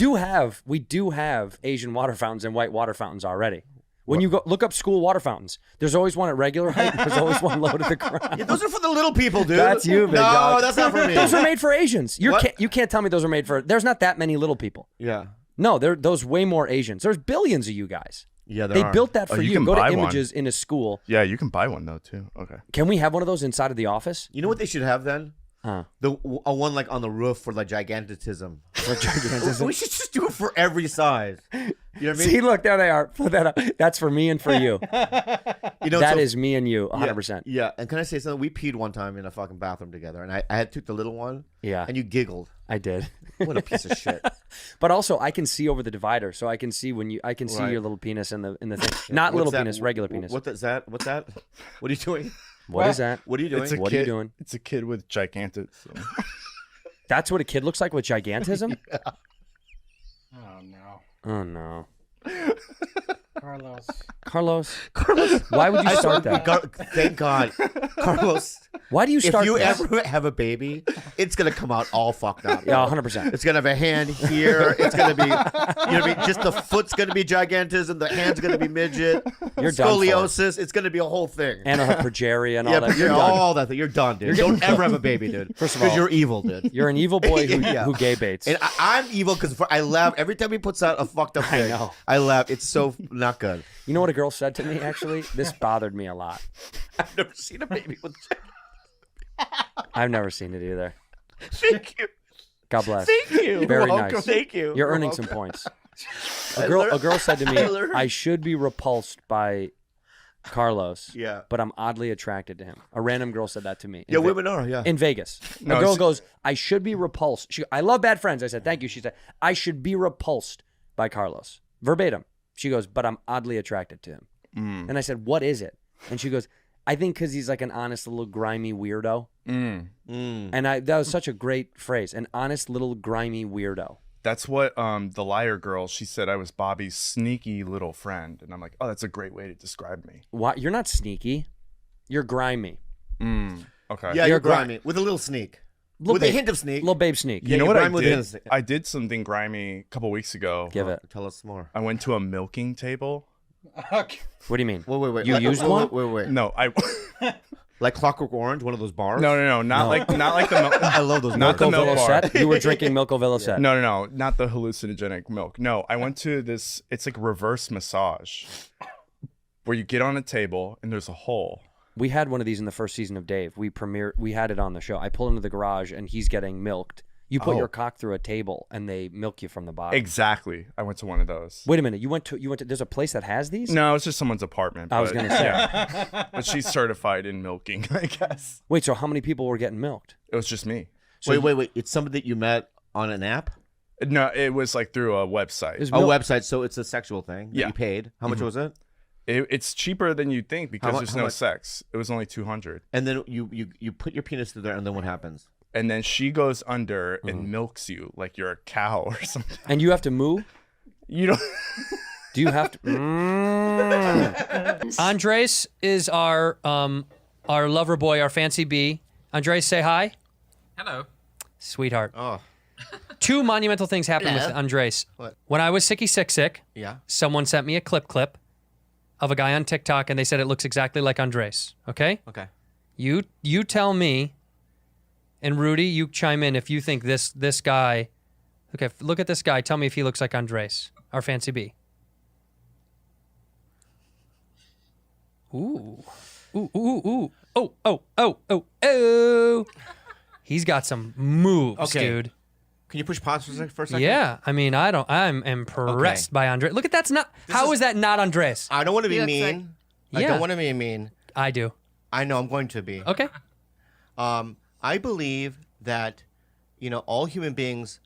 we do have Asian water fountains and white water fountains already. When you go look up school water fountains, there's always one at regular height. There's always one low to the ground. Yeah, those are for the little people, dude. That's you, big no, dog. that's not for me. Those are made for Asians. What? You can't tell me those are made for. There's not that many little people. Yeah. No, those way more Asians. There's billions of you guys. Yeah, They built that for you you. can Go to buy one. images in a school. Yeah, you can buy one though too. Okay. Can we have one of those inside of the office? You know what they should have then? Huh. A one like on the roof for like gigantism. We should just do it for every size. You know what I mean? See, look, there they are. Put that up. That's for me and for you. You know, That so- is me and you, 100%. Yeah, and can I say something? We peed one time in a fucking bathroom together, and I had took the little one. Yeah. And you giggled. I did. What a piece of shit. But also, I can see over the divider, so I can see I can see Right. your little penis in the thing. Not What's little that? penis, regular penis. What's that? What's that? What are you doing? What is that? What are you doing? What are you doing? It's a kid with gigantism. That's what a kid looks like with gigantism? Oh no, Oh, no. Carlos. Carlos, why would you start that? Thank God, Carlos. Why do you start If you this? ever have a baby, it's gonna come out all fucked up. Yeah, 100%. It's gonna have a hand here. It's gonna be, you know what I mean? Just the foot's gonna be gigantism. The hand's gonna be midget. You're done for. Scoliosis. It's gonna be a whole thing. And I'll have progeria and all Yeah, that. but You're you're done. all that thing. You're done, dude. Don't ever have a baby, dude. First of all- because you're evil, dude. You're an evil boy Yeah. who gay baits. And I'm evil because I laugh every time he puts out a fucked up thing. know. I laugh. It's so not good. You know what a girl said to me, actually? This bothered me a lot. I've never seen a baby with. I've never seen it either. Thank you. God bless. Thank you. Very You're nice. welcome. Thank you. You're earning some points. A girl said to me, I should be repulsed by Carlos, Yeah. but I'm oddly attracted to him. A random girl said that to me. Yeah, women are. Yeah. In Vegas. No, a girl it's- goes, I should be repulsed. I love bad friends. I said, thank you. She said, I should be repulsed by Carlos. Verbatim. She goes, but I'm oddly attracted to him. And I said, what is it? And she goes, I think because he's like an honest little grimy weirdo. And that was such a great phrase. An honest little grimy weirdo. That's what the liar girl, she said I was Bobby's sneaky little friend. And I'm like, oh, that's a great way to describe me. Why? You're not sneaky. You're grimy. Okay. Yeah, you're You're grimy with a little sneak, Little with a babe- hint of sneak. Little babe sneak. You know what I grimy with a hint of did? sneak. I did something grimy a couple weeks ago. Give it. Tell us more. I went to a milking table. Okay. What do you mean? Wait. You used one? Wait. No, I Like Clockwork Orange, one of those bars. no, not like the milk. I love those. Not the bars. milk bar. Set? You were drinking Milko Villicet. No, not the hallucinogenic milk. No, I went to this. It's like reverse massage, where you get on a table and there's a hole. We had one of these in the first season of Dave. We had it on the show. I pull into the garage and he's getting milked. You put your cock through a table and they milk you from the bottom. Exactly. I went to one of those. Wait a minute. You went to there's a place that has these? No, it's just someone's apartment. I was but- gonna say. yeah. But she's certified in milking, I guess. Wait, so how many people were getting milked? It was just me. Wait. It's somebody that you met on an app, No, it was like through a website. It was a milk- website. So it's a sexual thing. That Yeah. You paid. How much was it? It's cheaper than you'd think because mu- there's how no much? sex. It was only $200. And then you put your penis through there, and then what happens? And then she goes under and milks you like you're a cow or something. And you have to moo? You don't. Do you have to? Andres is our lover boy, our fancy bee. Andres, say hi. Hello. Sweetheart. Oh, Two monumental things happened with Andres. What? When I was sick, yeah. someone sent me a clip of a guy on TikTok, and they said it looks exactly like Andres. Okay? Okay. You tell me, and Rudy, you chime in if you think this guy. Okay, look at this guy. Tell me if he looks like Andres, our fancy bee. Ooh. Oh. He's got some moves, Okay. dude. Can you push pause for a second? Yeah, I mean, I'm impressed by Andres. Look at that's not. How is that not Andres? I don't want to be Yeah, it's mean. I Yeah. don't want to be mean. I do. I know I'm going to be. Okay. I believe that, all human beings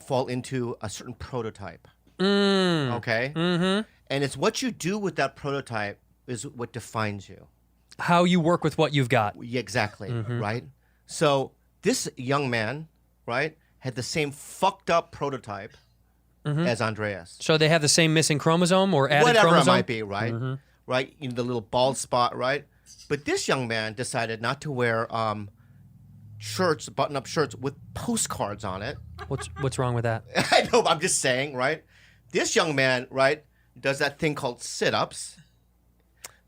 fall into a certain prototype. Okay? Mm-hmm. And it's what you do with that prototype is what defines you. How you work with what you've got. Yeah, exactly. Mm-hmm. Right? So this young man, right, had the same fucked up prototype as Andreas. So they have the same missing chromosome or added Whatever chromosome? it might be, right? Right? The little bald spot, right? But this young man decided not to wear shirts, button-up shirts with postcards on it. What's wrong with that? I know, but I'm just saying, right? This young man, right, does that thing called sit-ups.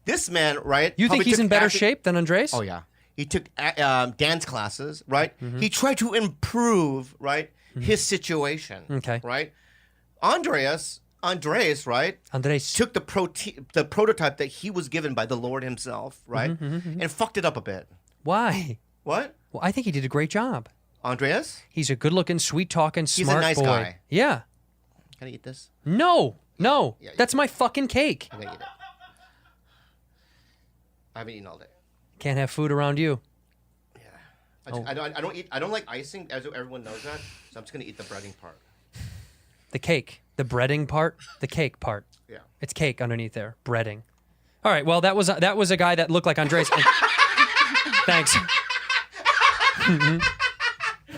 This man, right? You think probably he's took in better acting- shape than Andres? Oh, yeah. He took dance classes, right? He tried to improve, right, his situation. Okay. Right? Andreas Andres, right? Andres. Took the prototype that he was given by the Lord himself, right? And fucked it up a bit. Why? What? Well, I think he did a great job. Andreas? He's a good-looking, sweet-talking, smart a nice boy. guy. Yeah. Can I eat this? No. Yeah, That's my fucking cake. I'm gonna eat it. I haven't eaten all day. Can't have food around you. I don't like icing, as everyone knows that. So I'm just gonna eat the breading part. The cake. The breading part. The cake part. Yeah. It's cake underneath there. Breading. All right. Well, that was a guy that looked like Andres. Thanks. I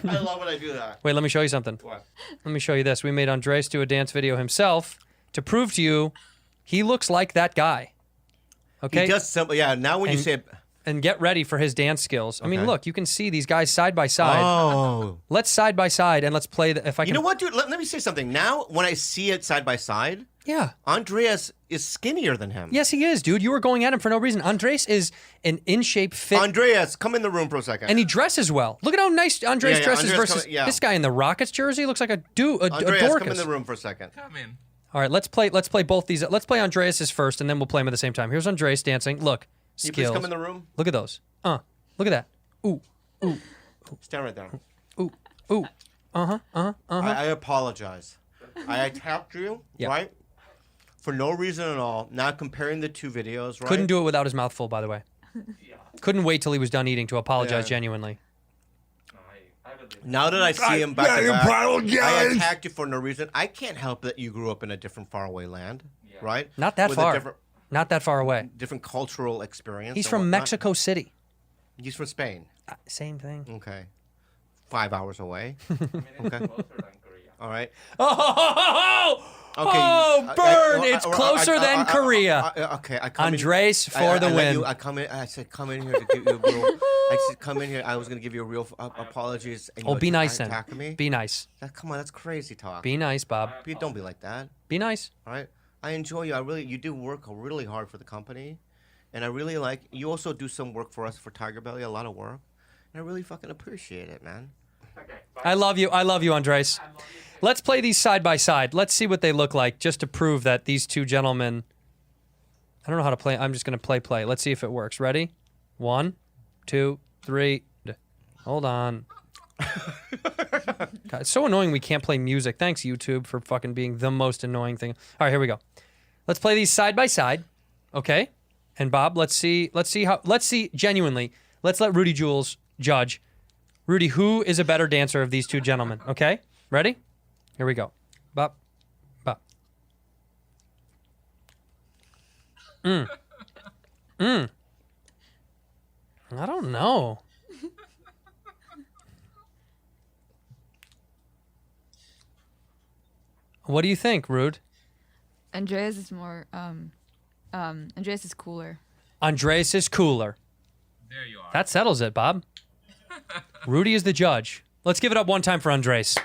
love when I do that. Wait, let me show you something. What? Let me show you this. We made Andres do a dance video himself to prove to you he looks like that guy. Okay? He does simple. Yeah. Now when you say it. And get ready for his dance skills. I mean, Okay. look, you can see these guys side by side. Oh. Let's side by side and let's play if I can. You know what, dude? Let me say something. Now, when I see it side by side, Yeah. Andreas is skinnier than him. Yes, he is, dude. You were going at him for no reason. Andres is an in shape, fit, Andreas, come in the room for a second. and he dresses well. Look at how nice Andres Yeah, dresses Andres versus yeah. this guy in the Rockets jersey. Looks like a Andreas, Dorcas. come in the room for a second. Come in. All right, let's play both these. Let's play Andreas's first, and then we'll play him at the same time. Here's Andres dancing. Look, Can you skills. please come in the room? Look at those. Look at that. Ooh, Stand right there. ooh. I apologize. I attacked you, Yeah. right? For no reason at all. Now comparing the two videos, right? Couldn't do it without his mouth full, by the way. Couldn't wait till he was done eating to apologize Yeah. genuinely. Now that I see him back to back, I attacked you for no reason. I can't help that you grew up in a different faraway land, right? Not that With a far. Not that far away. different cultural experience. He's and from whatnot. Mexico City. He's from Spain. Same thing. Okay. 5 hours away. Okay. All right. Oh, burn! It's closer than Korea. Okay, I come Andres in, for the let win. you- I come in. I said, come in here to give you a real. I said, come in here. I was gonna give you a real apologies. And Oh, you be nice then. attack me. Be nice. Come on, that's crazy talk. Be nice, Bob. Don't be like that. Be nice. All right. I enjoy you. You do work really hard for the company, and I really like. You also do some work for us for Tiger Belly, a lot of work, and I really fucking appreciate it, man. I love you. I love you, Andres. Let's play these side by side. Let's see what they look like just to prove that these two gentlemen. I don't know how to play. I'm just going to play. Let's see if it works. Ready? 1, 2, 3. Hold on. God, it's so annoying we can't play music. Thanks, YouTube, for fucking being the most annoying thing. All right, here we go. Let's play these side by side. Okay? And Bob, let's see genuinely. Let's let Rudy Jules judge. Rudy, who is a better dancer of these two gentlemen? Okay? Ready? Here we go. Bop. Bop. I don't know. What do you think, Rude? Andreas is more Andreas is cooler. Andres is cooler. There you are. That settles it, Bob. Rudy is the judge. Let's give it up one time for Andres.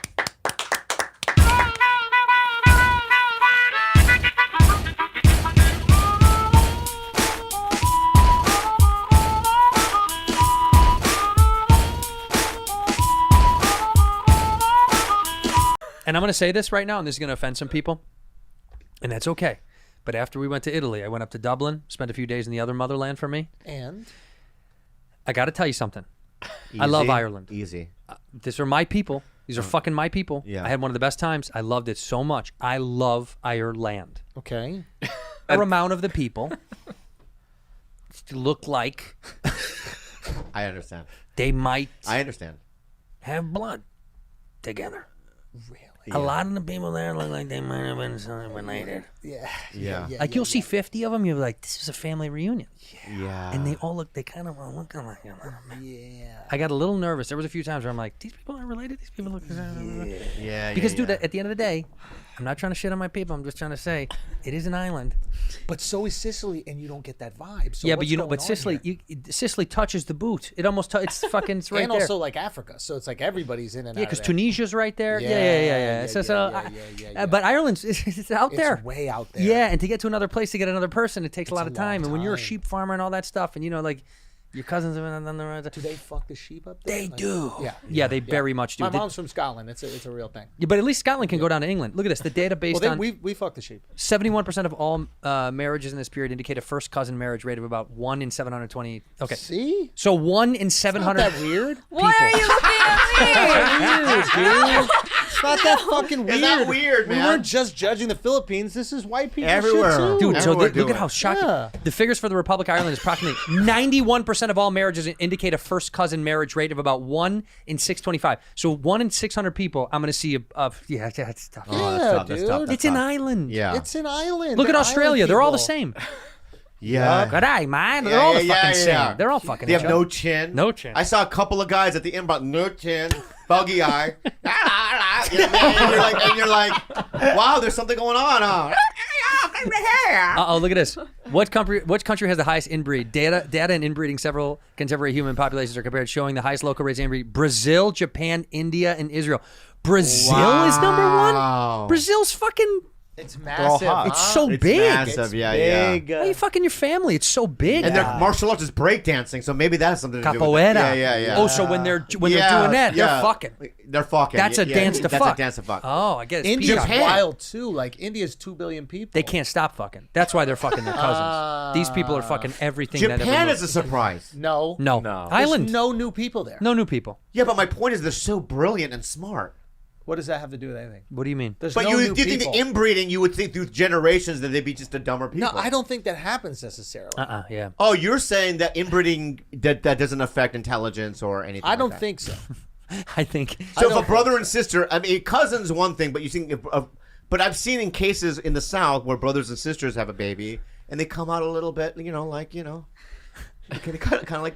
And I'm going to say this right now, and this is going to offend some people, and that's okay. But after we went to Italy, I went up to Dublin, spent a few days in the other motherland for me. And I got to tell you something. I love Ireland. Easy. These are my people. These are fucking my people. Yeah. I had one of the best times. I loved it so much. I love Ireland. okay. A amount of the people look like I understand. they might I understand. have blood together. Really? A lot of the people there look like they might have been something related. Yeah. Yeah. Like you'll see 50 of them, you'll be like, this is a family reunion. Yeah. And they all look, they kind of look like a little bit. Yeah. I got a little nervous. There was a few times where I'm like, these people aren't related. These people look. Yeah. Because, dude, yeah. at the end of the day, I'm not trying to shit on my people. I'm just trying to say it is an island. But so is Sicily, and you don't get that vibe. So Yeah, but what's you know, going but on Sicily, here? Sicily touches the boot. It almost, it's fucking, it's right and there. also like Africa, so it's like everybody's in and Yeah, out. because of there. Tunisia's right there. Yeah. Yeah, So, yeah. But Ireland's it's out It's there. way out there. Yeah, and to get to another place to get another person, it takes a lot a of time. long And when you're a time. sheep farmer and all that stuff, and you know, like, Your cousins have been on the road. Do they fuck the sheep up there? They Like, do. Yeah. Yeah, they very much do. My They- mom's from Scotland. It's a real thing. Yeah, but at least Scotland can go down to England. Look at this. The data based Well, on we fuck the sheep. 71% of all marriages in this period indicate a first cousin marriage rate of about 1 in 720. Okay. See? So 1 in 700. Not that weird. Why are you looking at me? Dude. It's not that fucking weird. Is that weird, man? We weren't just judging the Philippines. This is white people Everywhere. shit too. Dude, so Everywhere look do at it. how shocking. Yeah. The figures for the Republic of Ireland is approximately 91% of all marriages indicate a first cousin marriage rate of about 1 in 625. So 1 in 600 people, I'm going to see yeah, that's tough. Oh, that's Yeah, tough. That's dude. tough. That's It's an tough. island. Yeah. It's an island. Look at They're Australia. island They're all the people. same. Yeah. Good eye, man. They're all the fucking same. They're all fucking They have each no other. chin. No chin. I saw a couple of guys at the inbox, no chin, buggy eye. You know what I mean? And you're like, wow, there's something going on. Uh-oh, look at this. Which country has the highest inbreed? Data and inbreeding several contemporary human populations are compared, showing the highest local rates of inbreed. Brazil, Japan, India, and Israel. Brazil is number Wow. one? Brazil's fucking... It's all massive. hot. It's so It's big. massive. Yeah, Big. Why are you fucking your family? It's so big. And their martial arts is breakdancing, so maybe that has something to do with it. Capoeira. Yeah. Oh, so when they're doing that, they're fucking. They're fucking. That's a dance to that's fuck. a dance to fuck. Oh, I get it. It's India's peacock. Japan. wild too. Like India's 2 billion people. They can't stop fucking. That's why they're fucking their cousins. These people are fucking everything that ever Japan moved. is a surprise. No. No. No. Island. There's no new people there. No new people. Yeah, but my point is they're so brilliant and smart. What does that have to do with anything? What do you mean? There's But no you new think people. the inbreeding, you would think through generations that they'd be just a dumber people. No, I don't think that happens necessarily. Yeah. Oh, you're saying that inbreeding that doesn't affect intelligence or anything. I like don't that. think so. I think. So if a brother and sister, I mean, cousin's one thing, but you think, but I've seen in cases in the South where brothers and sisters have a baby and they come out a little bit, kind of like,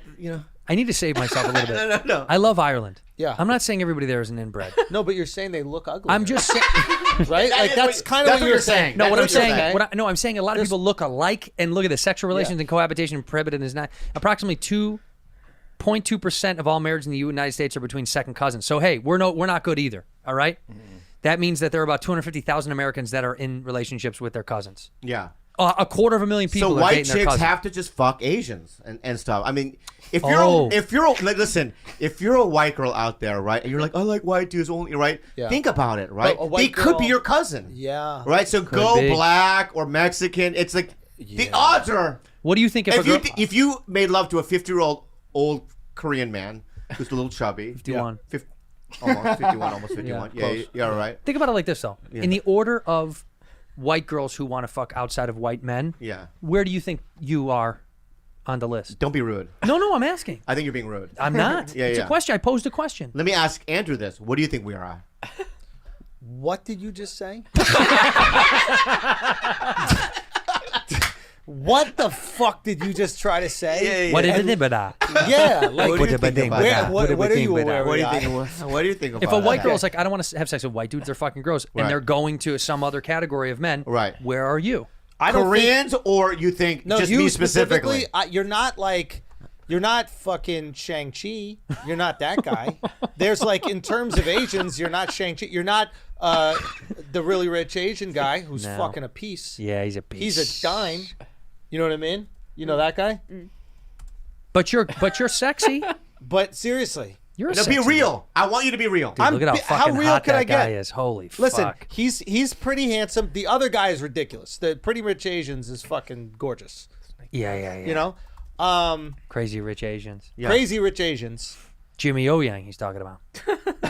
I need to save myself a little bit. No. I love Ireland. Yeah. I'm not saying everybody there is an inbred. No, but you're saying they look ugly. I'm just saying. right. Like that's kind of that's what you're saying. No, That's what I'm what you're saying. saying. I'm saying a lot of people look alike. And look at this: sexual relations and cohabitation prohibited is not approximately 2.2% of all marriages in the United States are between second cousins. So hey, we're not good either. All right. That means that there are about 250,000 Americans that are in relationships with their cousins. Yeah. 250,000 people So are white dating their chicks cousins. have to just fuck Asians and stuff. I mean, if you're Oh. if you're a white girl out there, right, and you're like, I like white dudes only, right? Yeah. Think about it, right? A They white could be girl- your cousin, Yeah. right? So go be. black or Mexican. It's like the odds are. What do you think if a If you girl? if you made love to a 50-year-old old Korean man who's a little chubby, 51. almost 51, almost 51. Yeah, Yeah, yeah, right. Think about it like this though. In the order of white girls who want to fuck outside of white men, Yeah. where do you think you are on the list? Don't be rude. No, I'm asking. I think you're being rude. I'm not. Yeah, It's a yeah. question. I posed a question. Let me ask Andrew this. What do you think we are at? What did you just say? What the fuck did you just try to say? What is it? Bada? Yeah, like What do you think about where, that? what are you aware What do you of? think? What do you think about If a white that? girl's like, I don't want to have sex with white dudes, they're fucking gross, Right. and they're going to some other category of men, Right. where are you? I don't think, Koreans, or you think no, just you me specifically? you're not fucking Shang-Chi. You're not that guy. There's like, in terms of Asians, you're not Shang-Chi. You're not the really rich Asian guy who's No. fucking a piece. Yeah, he's a piece. He's a dime. You know what I mean? You know that guy? But you're sexy. But seriously, You're a No, sexy be real. I want you to be real. Dude, look at how how fucking real hot can that I guy get? is. Holy listen, fuck. he's pretty handsome. The other guy is ridiculous. The pretty rich Asians is fucking gorgeous. Yeah. You know? Crazy rich Asians. Yeah. Crazy rich Asians. Jimmy O Yang, he's talking about.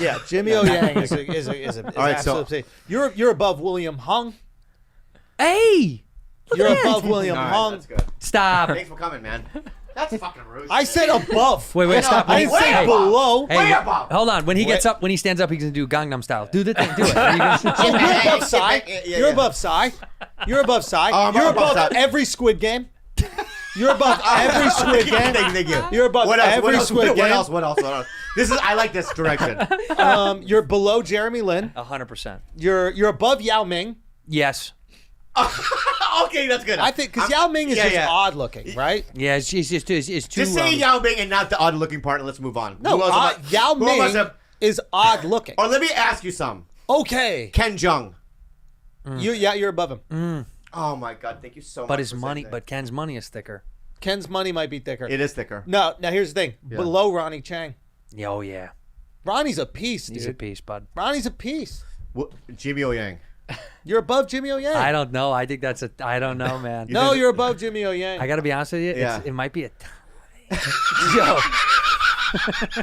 Yeah, Jimmy O Yang is right, so- absolute. You're above William Hung. Hey! You're above William All right, Hung. that's good. Stop. Thanks for coming, man. That's fucking rude. I said above. Wait, stop. I didn't say Hey, below. Hey, Way above. hold on. When he gets up, when he stands up, he's gonna do Gangnam Style. Do the thing. Do it. Are you gonna- Oh, you're Hey, above Psy. yeah, You're yeah. above Psy. You're above Psy. I'm You're above above Psy. every Squid Game. You're above every Squid Game. Thank you. You're above What else? every What else? Squid What Game. else? What else? This is. I like this direction. You're below Jeremy Lin. 100%. You're above Yao Ming. Yes. Okay, that's good. I think because Yao Ming is yeah, just yeah. odd looking, right? Yeah, it's too. Just say Yao Ming and not the odd-looking part, and let's move on. No, Who else am I- Yao who else Ming am- is odd looking. Or let me ask you some. Okay, Ken Jeong. you're above him. Oh my God! Thank you so much. But his for money, saying but Ken's money is thicker. Ken's money might be thicker. It is thicker. No, now here's the thing. Yeah. Below Ronnie Chang. Oh yeah, Ronnie's a piece, dude. he's a piece, bud. Ronnie's a piece. Jimmy O Yang. You're above Jimmy O Yang. I don't know. I think that's a. I don't know, man. No, you're above Jimmy O Yang. I got to be honest with you. Yeah. It might be a. Yo.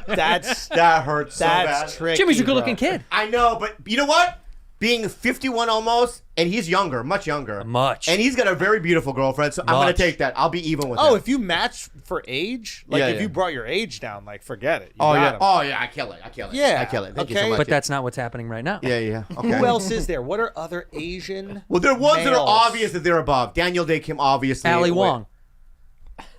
That hurts so bad. That's tricky. Jimmy's a good-looking bro. kid. I know, but you know what? Being 51 almost, and he's younger, much younger. Much. And he's got a very beautiful girlfriend, so I'm going to take that. I'll be even with him. Oh, if you match for age, like Yeah, if yeah. you brought your age down, like forget it. You Oh, got yeah. him. Oh, yeah. I kill it. Yeah. I kill it. Thank you so Okay. much. But that's not what's happening right now. Yeah. Okay. Who else is there? What are other Asian? Well, there are ones that are males? obvious that they're above. Daniel Day Kim, obviously. Ali Wong.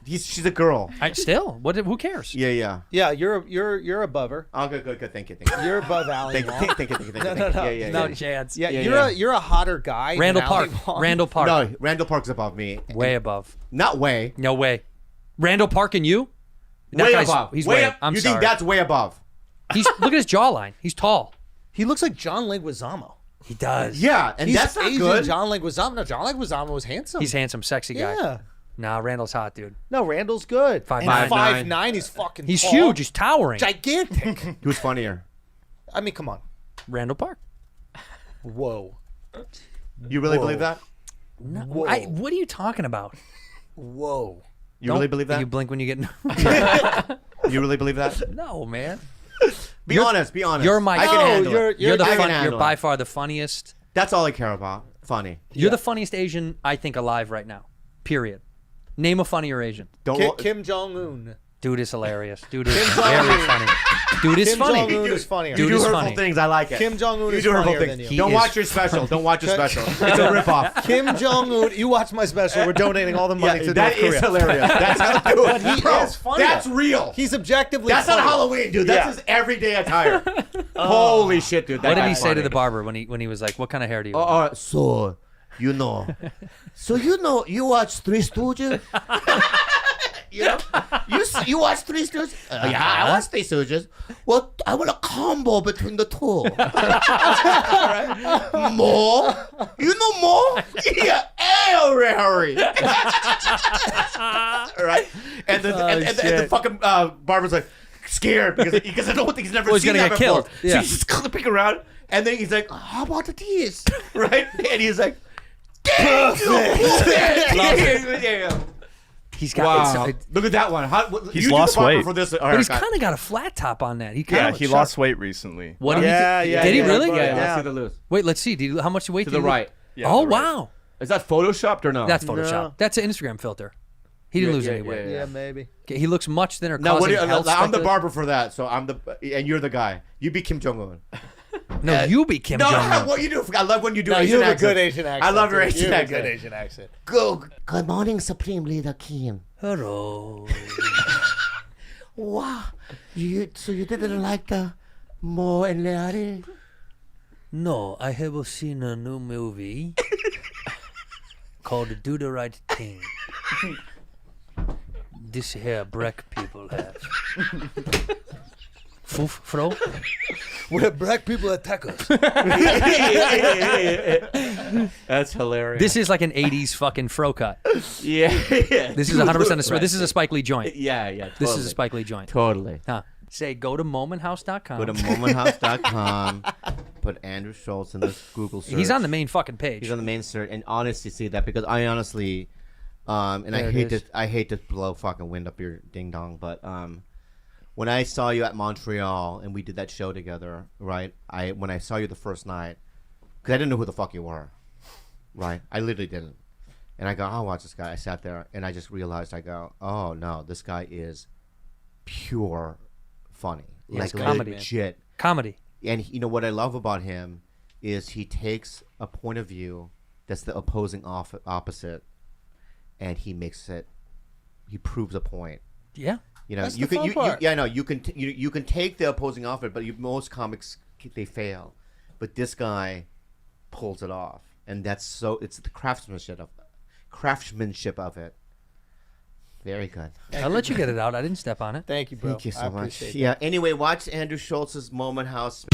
She's a girl. Still, what? Who cares? Yeah. Yeah, you're above her. Oh, good. Thank you. You're above Ali Wong. Thank you. No. Yeah. No chance. Yeah, Yeah, you're a hotter guy. than Randall Ali Park. Wong. Randall Park. No, Randall Park's above me. Way above. Not way. No way. Randall Park and you? That Way guy's- above. He's way way. up. I'm you sorry. think that's way above? Look at his jawline. He's tall. He looks like John Leguizamo. He does. Yeah, and He's that's not Asian good. John Leguizamo. No, John Leguizamo was handsome. He's handsome, sexy guy. Yeah. Nah, Randall's hot, dude. No, Randall's good. 5'9". And 5'9". He's fucking. He's tall, huge. He's towering. gigantic. He was funnier. I mean, come on. Randall Park. Whoa. You really Whoa. believe that? No, Whoa. what are you talking about? Whoa. You really believe that? You blink when you get. You really believe that? No, man. Be honest. Be honest. You're my. I can No, handle you're- it. You're the I can fun. handle You're by it. far the funniest. That's all I care about. Funny. You're the funniest Asian I think alive right now. Period. Name a funnier Asian. Don't. Kim Jong Un. Dude is hilarious. Dude is Kim very Jong-un. funny. Dude is Kim funny. Jong Un is funnier. You Dude do is hurtful funny. things. I like it. Kim Jong Un You is do hurtful funnier things. than you. He Don't is- watch your special. Don't watch your special. It's a ripoff. Kim Jong Un. You watch my special. We're donating all the money to that North is Korea. hilarious. That's how But he Bro, is funny. That's real. He's objectively. That's not funny. Halloween, dude. That's Yeah. his everyday attire. Holy shit, dude. What did he guy's say to funny. the barber when he was like, "What kind of hair do you?" want?" So, you know, you watch Three Stooges? You watch Three Stooges? Yeah, I watch Three Stooges. Well, I want a combo between the two. Right? More? You know more? Yeah, Harry. Right? And the fucking barber's like scared because I don't think he's never Well, he's seen gonna that get before. killed. Yeah. So he's just clipping around, and then he's like, "How about this?" Right? And he's like, "Thank you." Yeah. He's got. Wow. it's- Look at that one. He's you do lost the barber weight. for this. but he's kind of got a flat top on that. He kind Yeah, of he lost weight recently. What did Yeah, he? yeah, Did he yeah. really? Yeah, Yeah. I see the loose. Wait, let's see. How much weight? To did the he- right. Yeah, Oh the right. wow, Is that photoshopped or no? that's Photoshop. No. That's an Instagram filter. He didn't lose any weight. Yeah, maybe. Okay, he looks much thinner. No, causing health I'm the speculations. barber for that, so and you're the guy. You be Kim Jong Un. No, you be Kim No, Jong Un. what you do? I love when you do No, Asian you have a accent. good Asian accent. I love your dude. Asian You have a accent. good Asian accent. Good morning, Supreme Leader Kim. Hello. Wow, so you didn't like the Mo and Larry? No, I have seen a new movie called "Do the Right Thing." This here black people have. Foof, fro. Where black people attack us. That's hilarious. This is like an '80s fucking fro cut. yeah. This is 100% a. This is a Spike Lee joint. Yeah. Totally. This is a Spike Lee joint. Totally. Huh. Say go to momenthouse.com. Go to momenthouse.com. Put Andrew Schultz in this Google search. He's on the main fucking page. He's on the main search, and honestly, see that because I honestly, and There it I hate to blow fucking wind up your ding dong, but when I saw you at Montreal and we did that show together, right? When I saw you the first night, because I didn't know who the fuck you were, right? I literally didn't, and I go, I'll watch this guy. I sat there and I just realized, I go, oh no, this guy is pure funny, Yes, like comedy. legit. Comedy. And you know what I love about him is he takes a point of view that's the opposing opposite, and he proves a point. Yeah. You know, That's you the can, fun part. yeah, I know you can, you can take the opposing offer, but most comics they fail, but this guy pulls it off, and it's the craftsmanship of it. Very good. I'll let you get it out. I didn't step on it. Thank you, bro. Thank you so I much. appreciate that. Yeah. Anyway, watch Andrew Schultz's Moment House.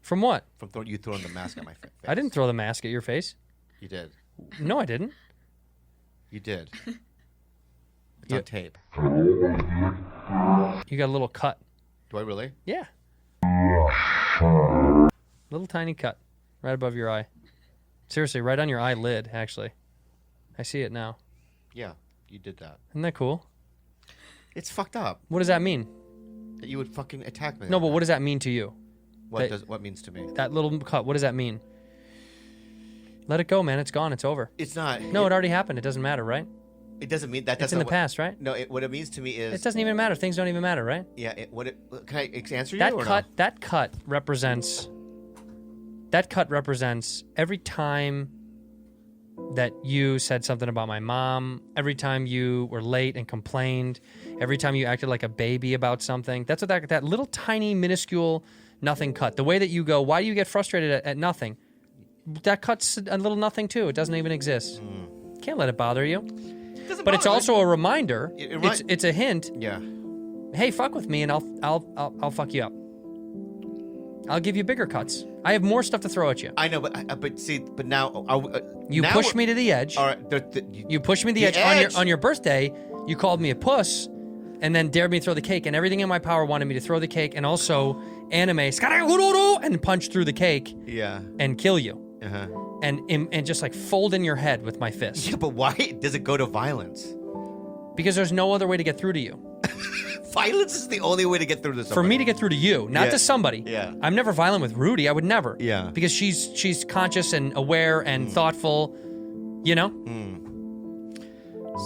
From what? From you throwing the mask at my face. I didn't throw the mask at your face. You did. No, I didn't. You did. It's on tape. You got a little cut. Do I really? Yeah. Little tiny cut right above your eye. Seriously, right on your eyelid, actually. I see it now. Yeah, you did that. Isn't that cool? It's fucked up What does that mean? that you would fucking attack me. No, like but that. what does that mean to you? What means to me? That little cut, what does that mean? Let it go, man. It's gone. It's over. It's not. No, it already happened. It doesn't matter, right? It doesn't mean that. That's It's in the not past, right? No, what it means to me is. It doesn't even matter. Things don't even matter, right? Yeah. Can I answer you? That or cut, No? that cut represents. That cut represents every time that you said something about my mom, every time you were late and complained, every time you acted like a baby about something. That's what that little tiny minuscule nothing cut. The way that you go, why do you get frustrated at nothing? That cut's a little nothing too. It doesn't even exist. Can't let it bother you. But it's also a reminder. It's a hint. Yeah. Hey, fuck with me, and I'll fuck you up. I'll give you bigger cuts. I have more stuff to throw at you. I know, but see, but now You now pushed me to the edge. All right. You pushed me to the edge. On your birthday. You called me a puss, and then dared me to throw the cake. And everything in my power wanted me to throw the cake, and also anime and punch through the cake. Yeah. And kill you. Uh-huh. And just like fold in your head with my fist. Yeah, but why does it go to violence? Because there's no other way to get through to you. Violence is the only way to get through to somebody. For me to get through to you, not to somebody. Yeah. I'm never violent with Rudy. I would never. Yeah. Because she's conscious and aware and thoughtful, you know?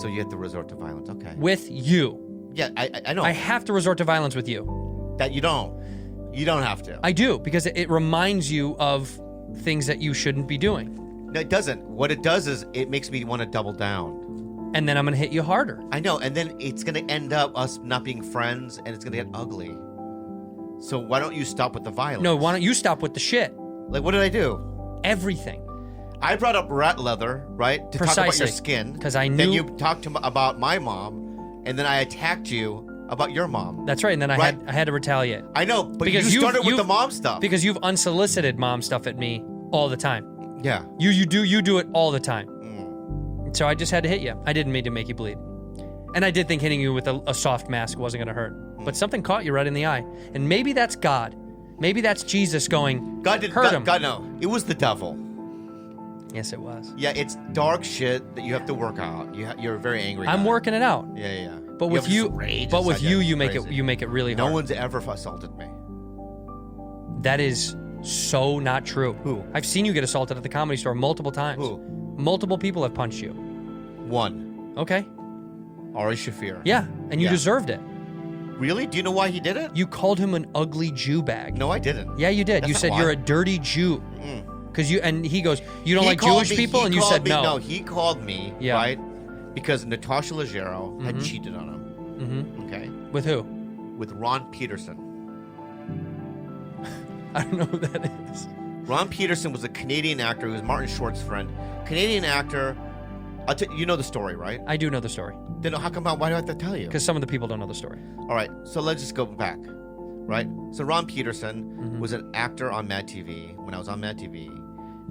So you have to resort to violence. Okay. With you. Yeah, I know. I have to resort to violence with you. That you don't. You don't have to. I do, because it reminds you of things that you shouldn't be doing. No, it doesn't. What it does is it makes me want to double down. And then I'm going to hit you harder. I know, and then it's going to end up us not being friends, and it's going to get ugly. So why don't you stop with the violence? No, why don't you stop with the shit? Like, what did I do? Everything. I brought up rat leather, right? To talk about your skin. Because I Then knew... you talked about my mom, and then I attacked you about your mom. That's right, and then I had to retaliate. I know, but Because you started with the mom stuff. Because you've unsolicited mom stuff at me all the time. Yeah. You do it all the time. So I just had to hit you. I didn't mean to make you bleed. And I did think hitting you with a soft mask wasn't going to hurt. But something caught you right in the eye. And maybe that's God. Maybe that's Jesus going, God didn't hurt him. God, no. It was the devil. Yes, it was. Yeah, it's dark shit that you have to work out. You're very angry. I'm guy. working it out. Yeah. But with have you, this rage but with inside you, that's you make crazy. it really No hard. one's ever assaulted me. That is so not true. Who? I've seen you get assaulted at the Comedy Store multiple times. Who? Multiple people have punched you. One. Okay. Ari Shafir. Yeah, and you Yeah. deserved it. Really? Do you know why he did it? You called him an ugly Jew bag. No, I didn't. Yeah, you did. That's You not said why. you're a dirty Jew. Because and he goes, you don't He like called Jewish me- people, he and you called said me- no. No, he called me, Yeah. right? Because Natasha Leggero had cheated on him. Mm-hmm. Okay. With who? With Ron Peterson. I don't know who that is. Ron Peterson was a Canadian actor who was Martin Short's friend. Canadian actor. You know the story, right? I do know the story. Then how come? Why do I have to tell you? Because some of the people don't know the story. All right, so let's just go back, right? So Ron Peterson was an actor on Mad TV when I was on Mad TV,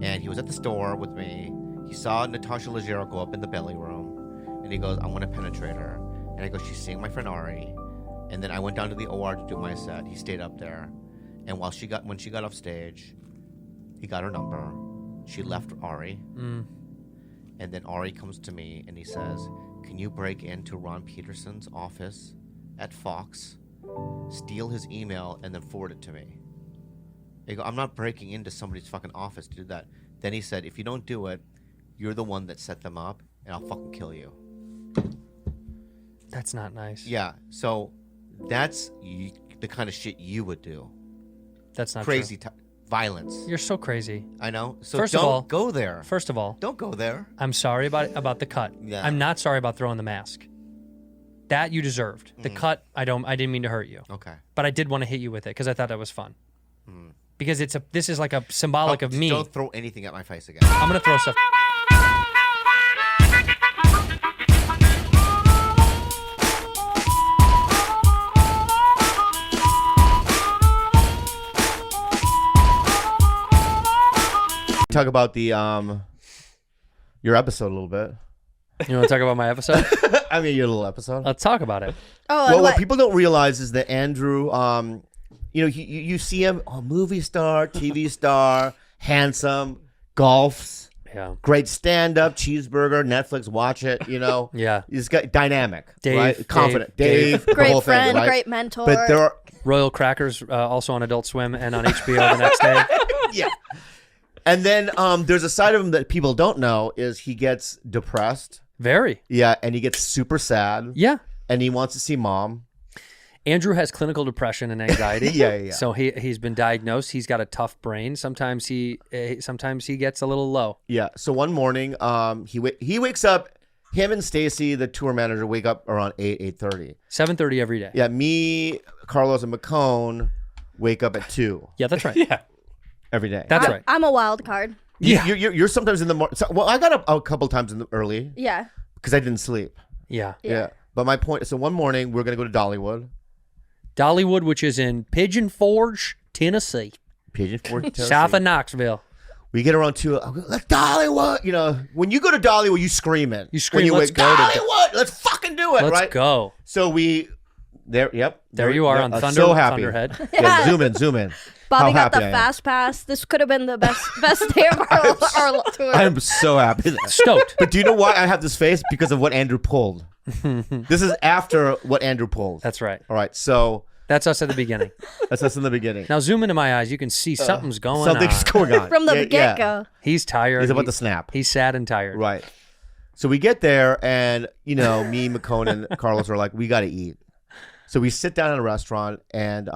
and he was at the store with me. He saw Natasha Leggero go up in the belly room, and he goes, "I want to penetrate her." And I go, "She's seeing my friend Ari." And then I went down to the OR to do my set. He stayed up there, and when she got off stage, he got her number. She left Ari, and then Ari comes to me and he says, "Can you break into Ron Peterson's office at Fox, steal his email, and then forward it to me?" I go, "I'm not breaking into somebody's fucking office to do that." Then he said, "If you don't do it, you're the one that set them up, and I'll fucking kill you." That's not nice. Yeah, so that's the kind of shit you would do. That's not crazy true. Violence. You're so crazy. I know. So First don't of all, go there. First of all, Don't go there. I'm sorry about the cut. Yeah. I'm not sorry about throwing the mask. That you deserved. The cut, I didn't mean to hurt you. Okay. But I did want to hit you with it because I thought that was fun. Because this is like a symbolic of me. Don't throw anything at my face again. I'm gonna throw stuff. talk about the your episode a little bit? You want to talk about my episode? I mean, your little episode. Let's talk about it. Oh, Well, what people don't realize is that Andrew, you know, you see him, movie star, TV star, handsome, golfs, Yeah. great stand-up, cheeseburger, Netflix, watch it, you know. Yeah. He's got dynamic, Dave, right? Confident. Dave. The great whole friend, thing, right? great mentor. But there are, Royal Crackers, also on Adult Swim and on HBO the next day. yeah. And then there's a side of him that people don't know is he gets depressed. Very. Yeah, and he gets super sad. Yeah. And he wants to see mom. Andrew has clinical depression and anxiety. Yeah. So he's been diagnosed. He's got a tough brain. Sometimes he gets a little low. Yeah. So one morning, he wakes up. Him and Stacy, the tour manager, wake up around 8:30. 7:30 every day. Yeah. Me, Carlos, and McCone wake up at 2 Yeah, that's right. Yeah. every day. That's right. I'm a wild card. Yeah. You're sometimes in the morning. Well, I got up a couple times in the early Yeah. because I didn't sleep. Yeah. Yeah. But my point. So one morning we're gonna go to Dollywood. Dollywood, which is in Pigeon Forge, Tennessee, Pigeon Forge, south of Knoxville. We get around 2. I go, let's Dollywood. You know, when you go to Dollywood, you scream it. You scream, when you "Let's wake, go to Dollywood. Let's fucking do it, Let's right? go. So we there. Yep. There you are yeah, on I'm Thunder, so happy. Thunderhead. Yeah, zoom in. Bobby How got the happy I am. fast pass. This could have been the best day of our tour. I'm so happy. Stoked. But do you know why I have this face? Because of what Andrew pulled. This is after what Andrew pulled. That's right. All right. So That's us at the beginning. that's us in the beginning. Now zoom into my eyes. You can see something's going Something's on. going on From the Yeah, get-go. yeah. He's tired. He's about to snap. He's sad and tired. Right. So we get there, and you know, me, McCone, and Carlos are like, we got to eat. So we sit down in a restaurant, and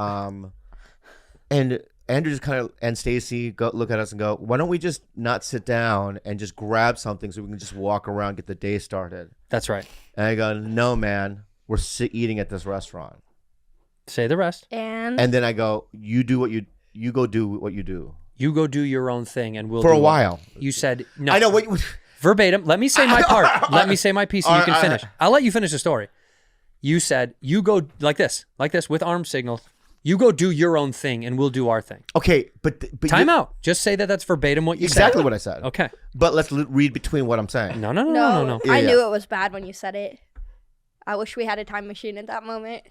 Andrew just kind of and Stacy go look at us and go, why don't we just not sit down and just grab something so we can just walk around, get the day started? That's right. And I go, no, man, we're eating at this restaurant. Say the rest. And And then I go, you do what you go do what you do You go do your own thing, and we'll for do a it. while. You said no. I know what. Verbatim. Let me say my part. Let me say my piece, and you can All right, finish. I'll let you finish the story. You said you go like this with arm signals. You go do your own thing, and we'll do our thing. Okay, but Time out. Just say that that's verbatim what you Exactly said. what I said. Okay. But let's read between what I'm saying. No. I Yeah. knew it was bad when you said it. I wish we had a time machine at that moment.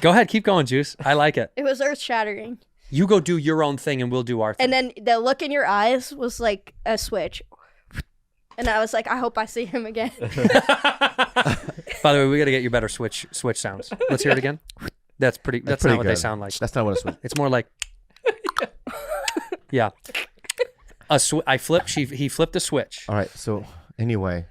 Go ahead. Keep going, Juice. I like it. It was earth shattering. You go do your own thing, and we'll do our thing. And then the look in your eyes was like a switch. And I was like, I hope I see him again. By the way, we got to get you better switch sounds. Let's hear it again. That's pretty. That's pretty not what they good. sound like. That's not what it's. It's more like, yeah. I flipped. He flipped a switch. All right. So anyway,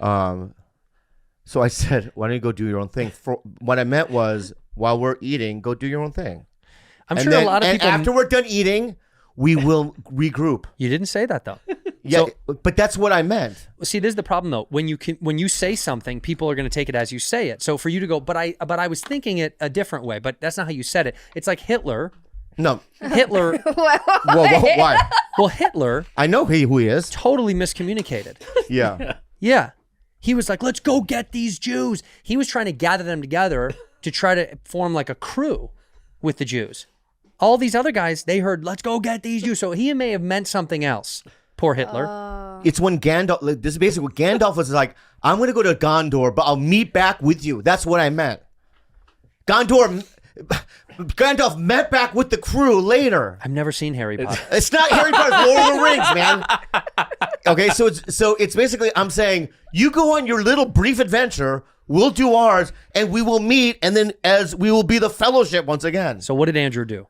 so I said, why don't you go do your own thing? What I meant was, while we're eating, go do your own thing. I'm And sure then- a lot of and people. after we're done eating, we will regroup. You didn't say that though. Yeah, but that's what I meant. See, this is the problem though. When you say something, people are going to take it as you say it. So for you to go, but I was thinking it a different way. But that's not how you said it. It's like Hitler. No. Hitler. Why? Well, Hitler I know who he is. totally miscommunicated. Yeah. Yeah. He was like, let's go get these Jews. He was trying to gather them together to try to form like a crew with the Jews. All these other guys, they heard, let's go get these Jews. So he may have meant something else. Poor Hitler. It's when Gandalf. This is basically what Gandalf was like. I'm going to go to Gondor, but I'll meet back with you. That's what I meant. Gandalf met back with the crew later. I've never seen Harry Potter. It's not Harry Potter, it's Lord of the Rings, man. Okay, so it's basically I'm saying you go on your little brief adventure, we'll do ours, and we will meet, and then as we will be the fellowship once again. So what did Andrew do?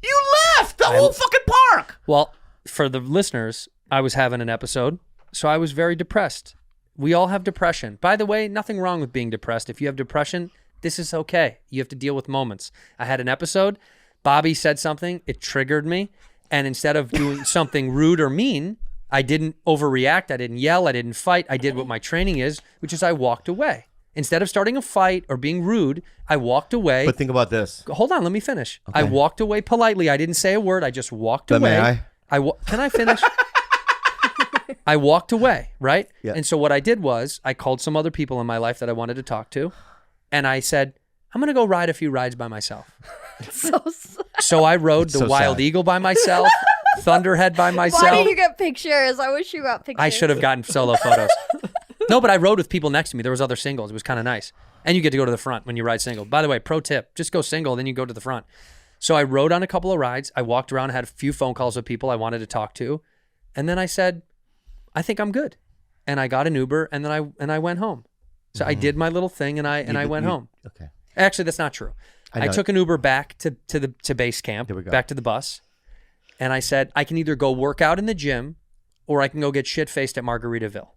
You left the whole fucking park. Well, for the listeners, I was having an episode, so I was very depressed. We all have depression. By the way, nothing wrong with being depressed. If you have depression, this is okay. You have to deal with moments. I had an episode. Bobby said something. It triggered me. And instead of doing something rude or mean, I didn't overreact. I didn't yell. I didn't fight. I did what my training is, which is I walked away. Instead of starting a fight or being rude, I walked away. But think about this. Hold on, let me finish. Okay. I walked away politely. I didn't say a word. I just walked But away. may I? Can I finish? I walked away, right? Yeah. And so what I did was I called some other people in my life that I wanted to talk to, and I said, I'm going to go ride a few rides by myself. So sad. So I rode the so Wild sad. Eagle by myself. Thunderhead by myself. Why did you get pictures? I wish you got pictures. I should have gotten solo photos. No, but I rode with people next to me. There was other singles. It was kind of nice. And you get to go to the front when you ride single. By the way, pro tip, just go single, then you go to the front. So I rode on a couple of rides. I walked around, had a few phone calls with people I wanted to talk to. And then I said, I think I'm good. And I got an Uber and then I went home. So I did my little thing and I went home. Okay. Actually, that's not true. I took an Uber back to base camp, back to the bus. And I said, I can either go work out in the gym or I can go get shit-faced at Margaritaville.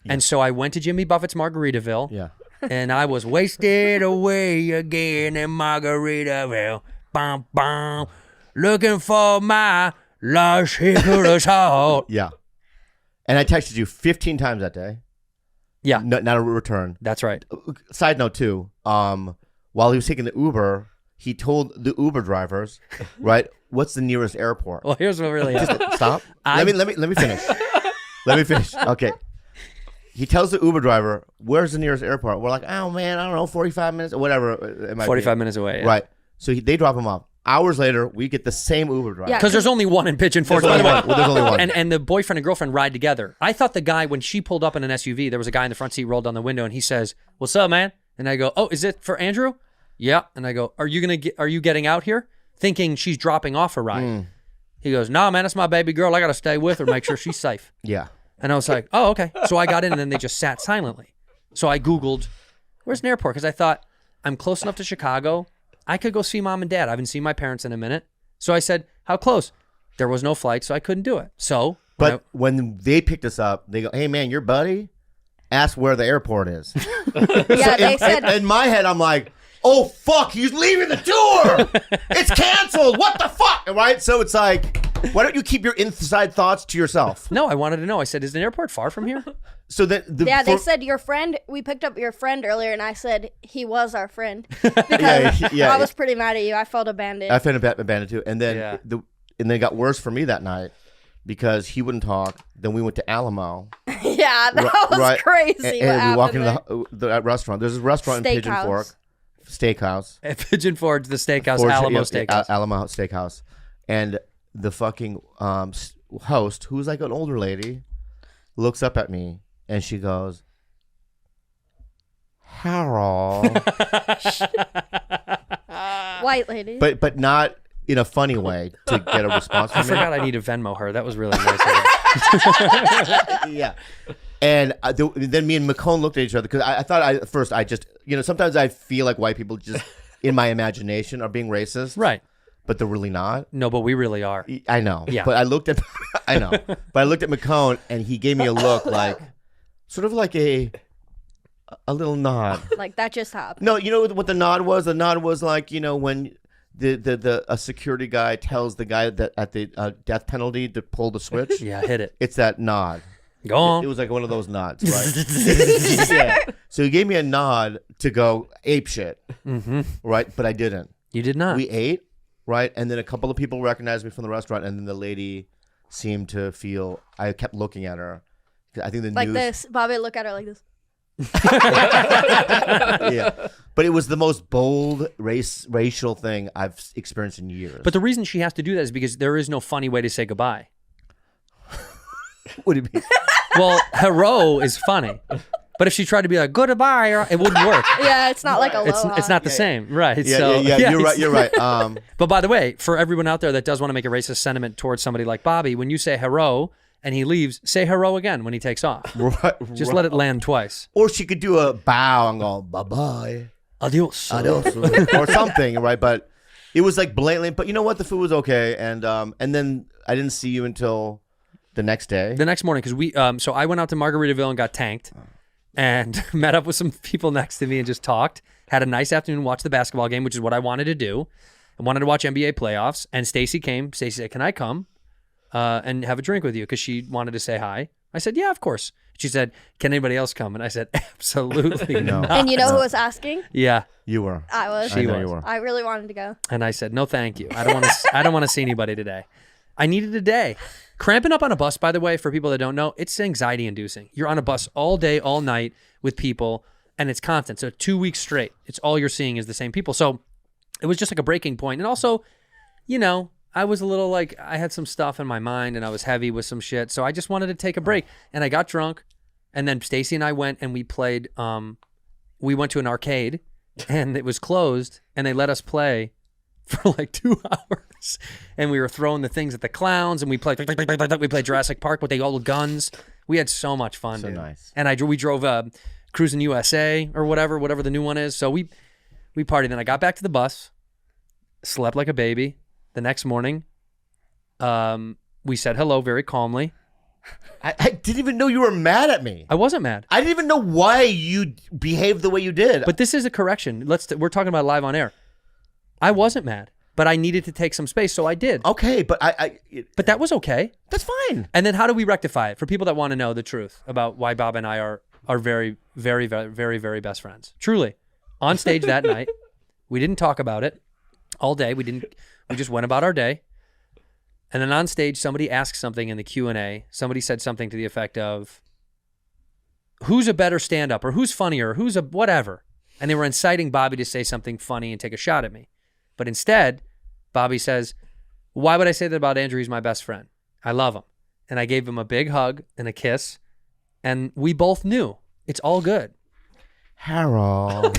And so I went to Jimmy Buffett's Margaritaville. Yeah. And I was wasted away again in Margaritaville. Bum, bum, looking for my lost hickory salt. Yeah. And I texted you 15 times that day. Yeah. Not a return. That's right. Side note too, while he was taking the Uber, he told the Uber drivers, right, what's the nearest airport? Well, here's what really happened. Stop. Let me finish. Let me finish. Okay. He tells the Uber driver, where's the nearest airport? We're like, oh man, I don't know, 45 minutes or whatever it might 45 be. minutes away. Yeah. Right. So they drop him off. Hours later, we get the same Uber driver. Because there's only one in Pigeon Forge, There's by the only way. one. Well, there's only one. And the boyfriend and girlfriend ride together. I thought the guy, when she pulled up in an SUV, there was a guy in the front seat, rolled down the window, and he says, what's up, man? And I go, oh, is it for Andrew? Yeah. And I go, are you getting out here? Thinking she's dropping off a ride. He goes, nah, man, that's my baby girl. I got to stay with her, make sure she's safe. Yeah. And I was like, oh, okay. So I got in, and then they just sat silently. So I Googled, where's an airport? Because I thought, I'm close enough to Chicago. I could go see mom and dad. I haven't seen my parents in a minute. So I said, how close? There was no flight, so I couldn't do it. So, when they picked us up, they go, hey, man, your buddy asked where the airport is. Yeah, they said. In my head, I'm like, oh, fuck, he's leaving the tour. It's canceled. What the fuck? Right? So it's like, why don't you keep your inside thoughts to yourself? No, I wanted to know. I said, is the airport far from here? So that they said your friend. We picked up your friend earlier, and I said he was our friend because I was pretty mad at you. I felt abandoned. I felt abandoned too, and then and then it got worse for me that night because he wouldn't talk. Then we went to Alamo. Yeah, that was crazy. And we walk into the restaurant. There's a restaurant in Pigeon Forge, Steakhouse. At Pigeon Forge, the steakhouse, Alamo Steakhouse. Alamo Steakhouse, and the fucking host, who's like an older lady, looks up at me. And she goes, Harold. White lady. But not in a funny way to get a response from I me. forgot I need to Venmo her. That was really nice of her. Yeah. And then me and McCone looked at each other because I thought at first I just, sometimes I feel like white people just, in my imagination, are being racist. Right. But they're really not. No, but we really are. I know. Yeah. But I looked at McCone and he gave me a look like, sort of like a little nod. Like that just happened. No, you know what the nod was? The nod was like, when a security guy tells the guy that at the death penalty to pull the switch. Yeah, hit it. It's that nod. Go on. It was like one of those nods, right? Yeah. So he gave me a nod to go ape shit, right? But I didn't. You did not. We ate, right? And then a couple of people recognized me from the restaurant, and then the lady seemed to feel. I kept looking at her. I think the like news. This. Bobby look at her like this. Yeah, but it was the most bold racial thing I've experienced in years. But the reason she has to do that is because there is no funny way to say goodbye. What do you mean? Well, hello is funny, but if she tried to be like goodbye, it wouldn't work. Yeah, it's not like aloha. It's not the same, right? Yeah, so, yeah. You're right. But by the way, for everyone out there that does want to make a racist sentiment towards somebody like Bobby, when you say hello and he leaves, say hello again when he takes off. Just let it land twice. Or she could do a bow and go bye bye, adios, or something, right? But it was like blatantly. But you know what? The food was okay, and then I didn't see you until the next day. The next morning, because we so I went out to Margaritaville and got tanked, and met up with some people next to me and just talked. Had a nice afternoon, watched the basketball game, which is what I wanted to do. I wanted to watch NBA playoffs, and Stacy came. Stacy said, "Can I come and have a drink with you?" Because she wanted to say hi. I said, "Yeah, of course." She said, "Can anybody else come?" And I said, "Absolutely No. not." And you know who was asking? Yeah, you were. I was. She I know was. you were. I really wanted to go. And I said, "No, thank you. I don't want to. I don't want to see anybody today. I needed a day." Cramping up on a bus, by the way, for people that don't know, it's anxiety inducing. You're on a bus all day, all night with people, and it's constant. So 2 weeks straight, it's all you're seeing is the same people. So it was just like a breaking point. And also, I was a little like, I had some stuff in my mind and I was heavy with some shit. So I just wanted to take a break. And I got drunk. And then Stacy and I went and we played, we went to an arcade and it was closed and they let us play for like 2 hours. And we were throwing the things at the clowns and we played Jurassic Park with the old guns. We had so much fun. So dude. nice. And we drove Cruising USA or whatever the new one is. So we partied. Then I got back to the bus, slept like a baby. The next morning, we said hello very calmly. I didn't even know you were mad at me. I wasn't mad. I didn't even know why you behaved the way you did. But this is a correction. We're talking about live on air. I wasn't mad, but I needed to take some space, so I did. Okay, but But that was okay. That's fine. And then how do we rectify it? For people that want to know the truth about why Bob and I are very, very, very, very, very best friends. Truly. On stage that night, we didn't talk about it all day. We just went about our day. And then on stage, somebody asked something in the Q&A. Somebody said something to the effect of, who's a better stand-up or who's funnier or who's a whatever. And they were inciting Bobby to say something funny and take a shot at me. But instead, Bobby says, why would I say that about Andrew? He's my best friend. I love him. And I gave him a big hug and a kiss. And we both knew it's all good. Harold.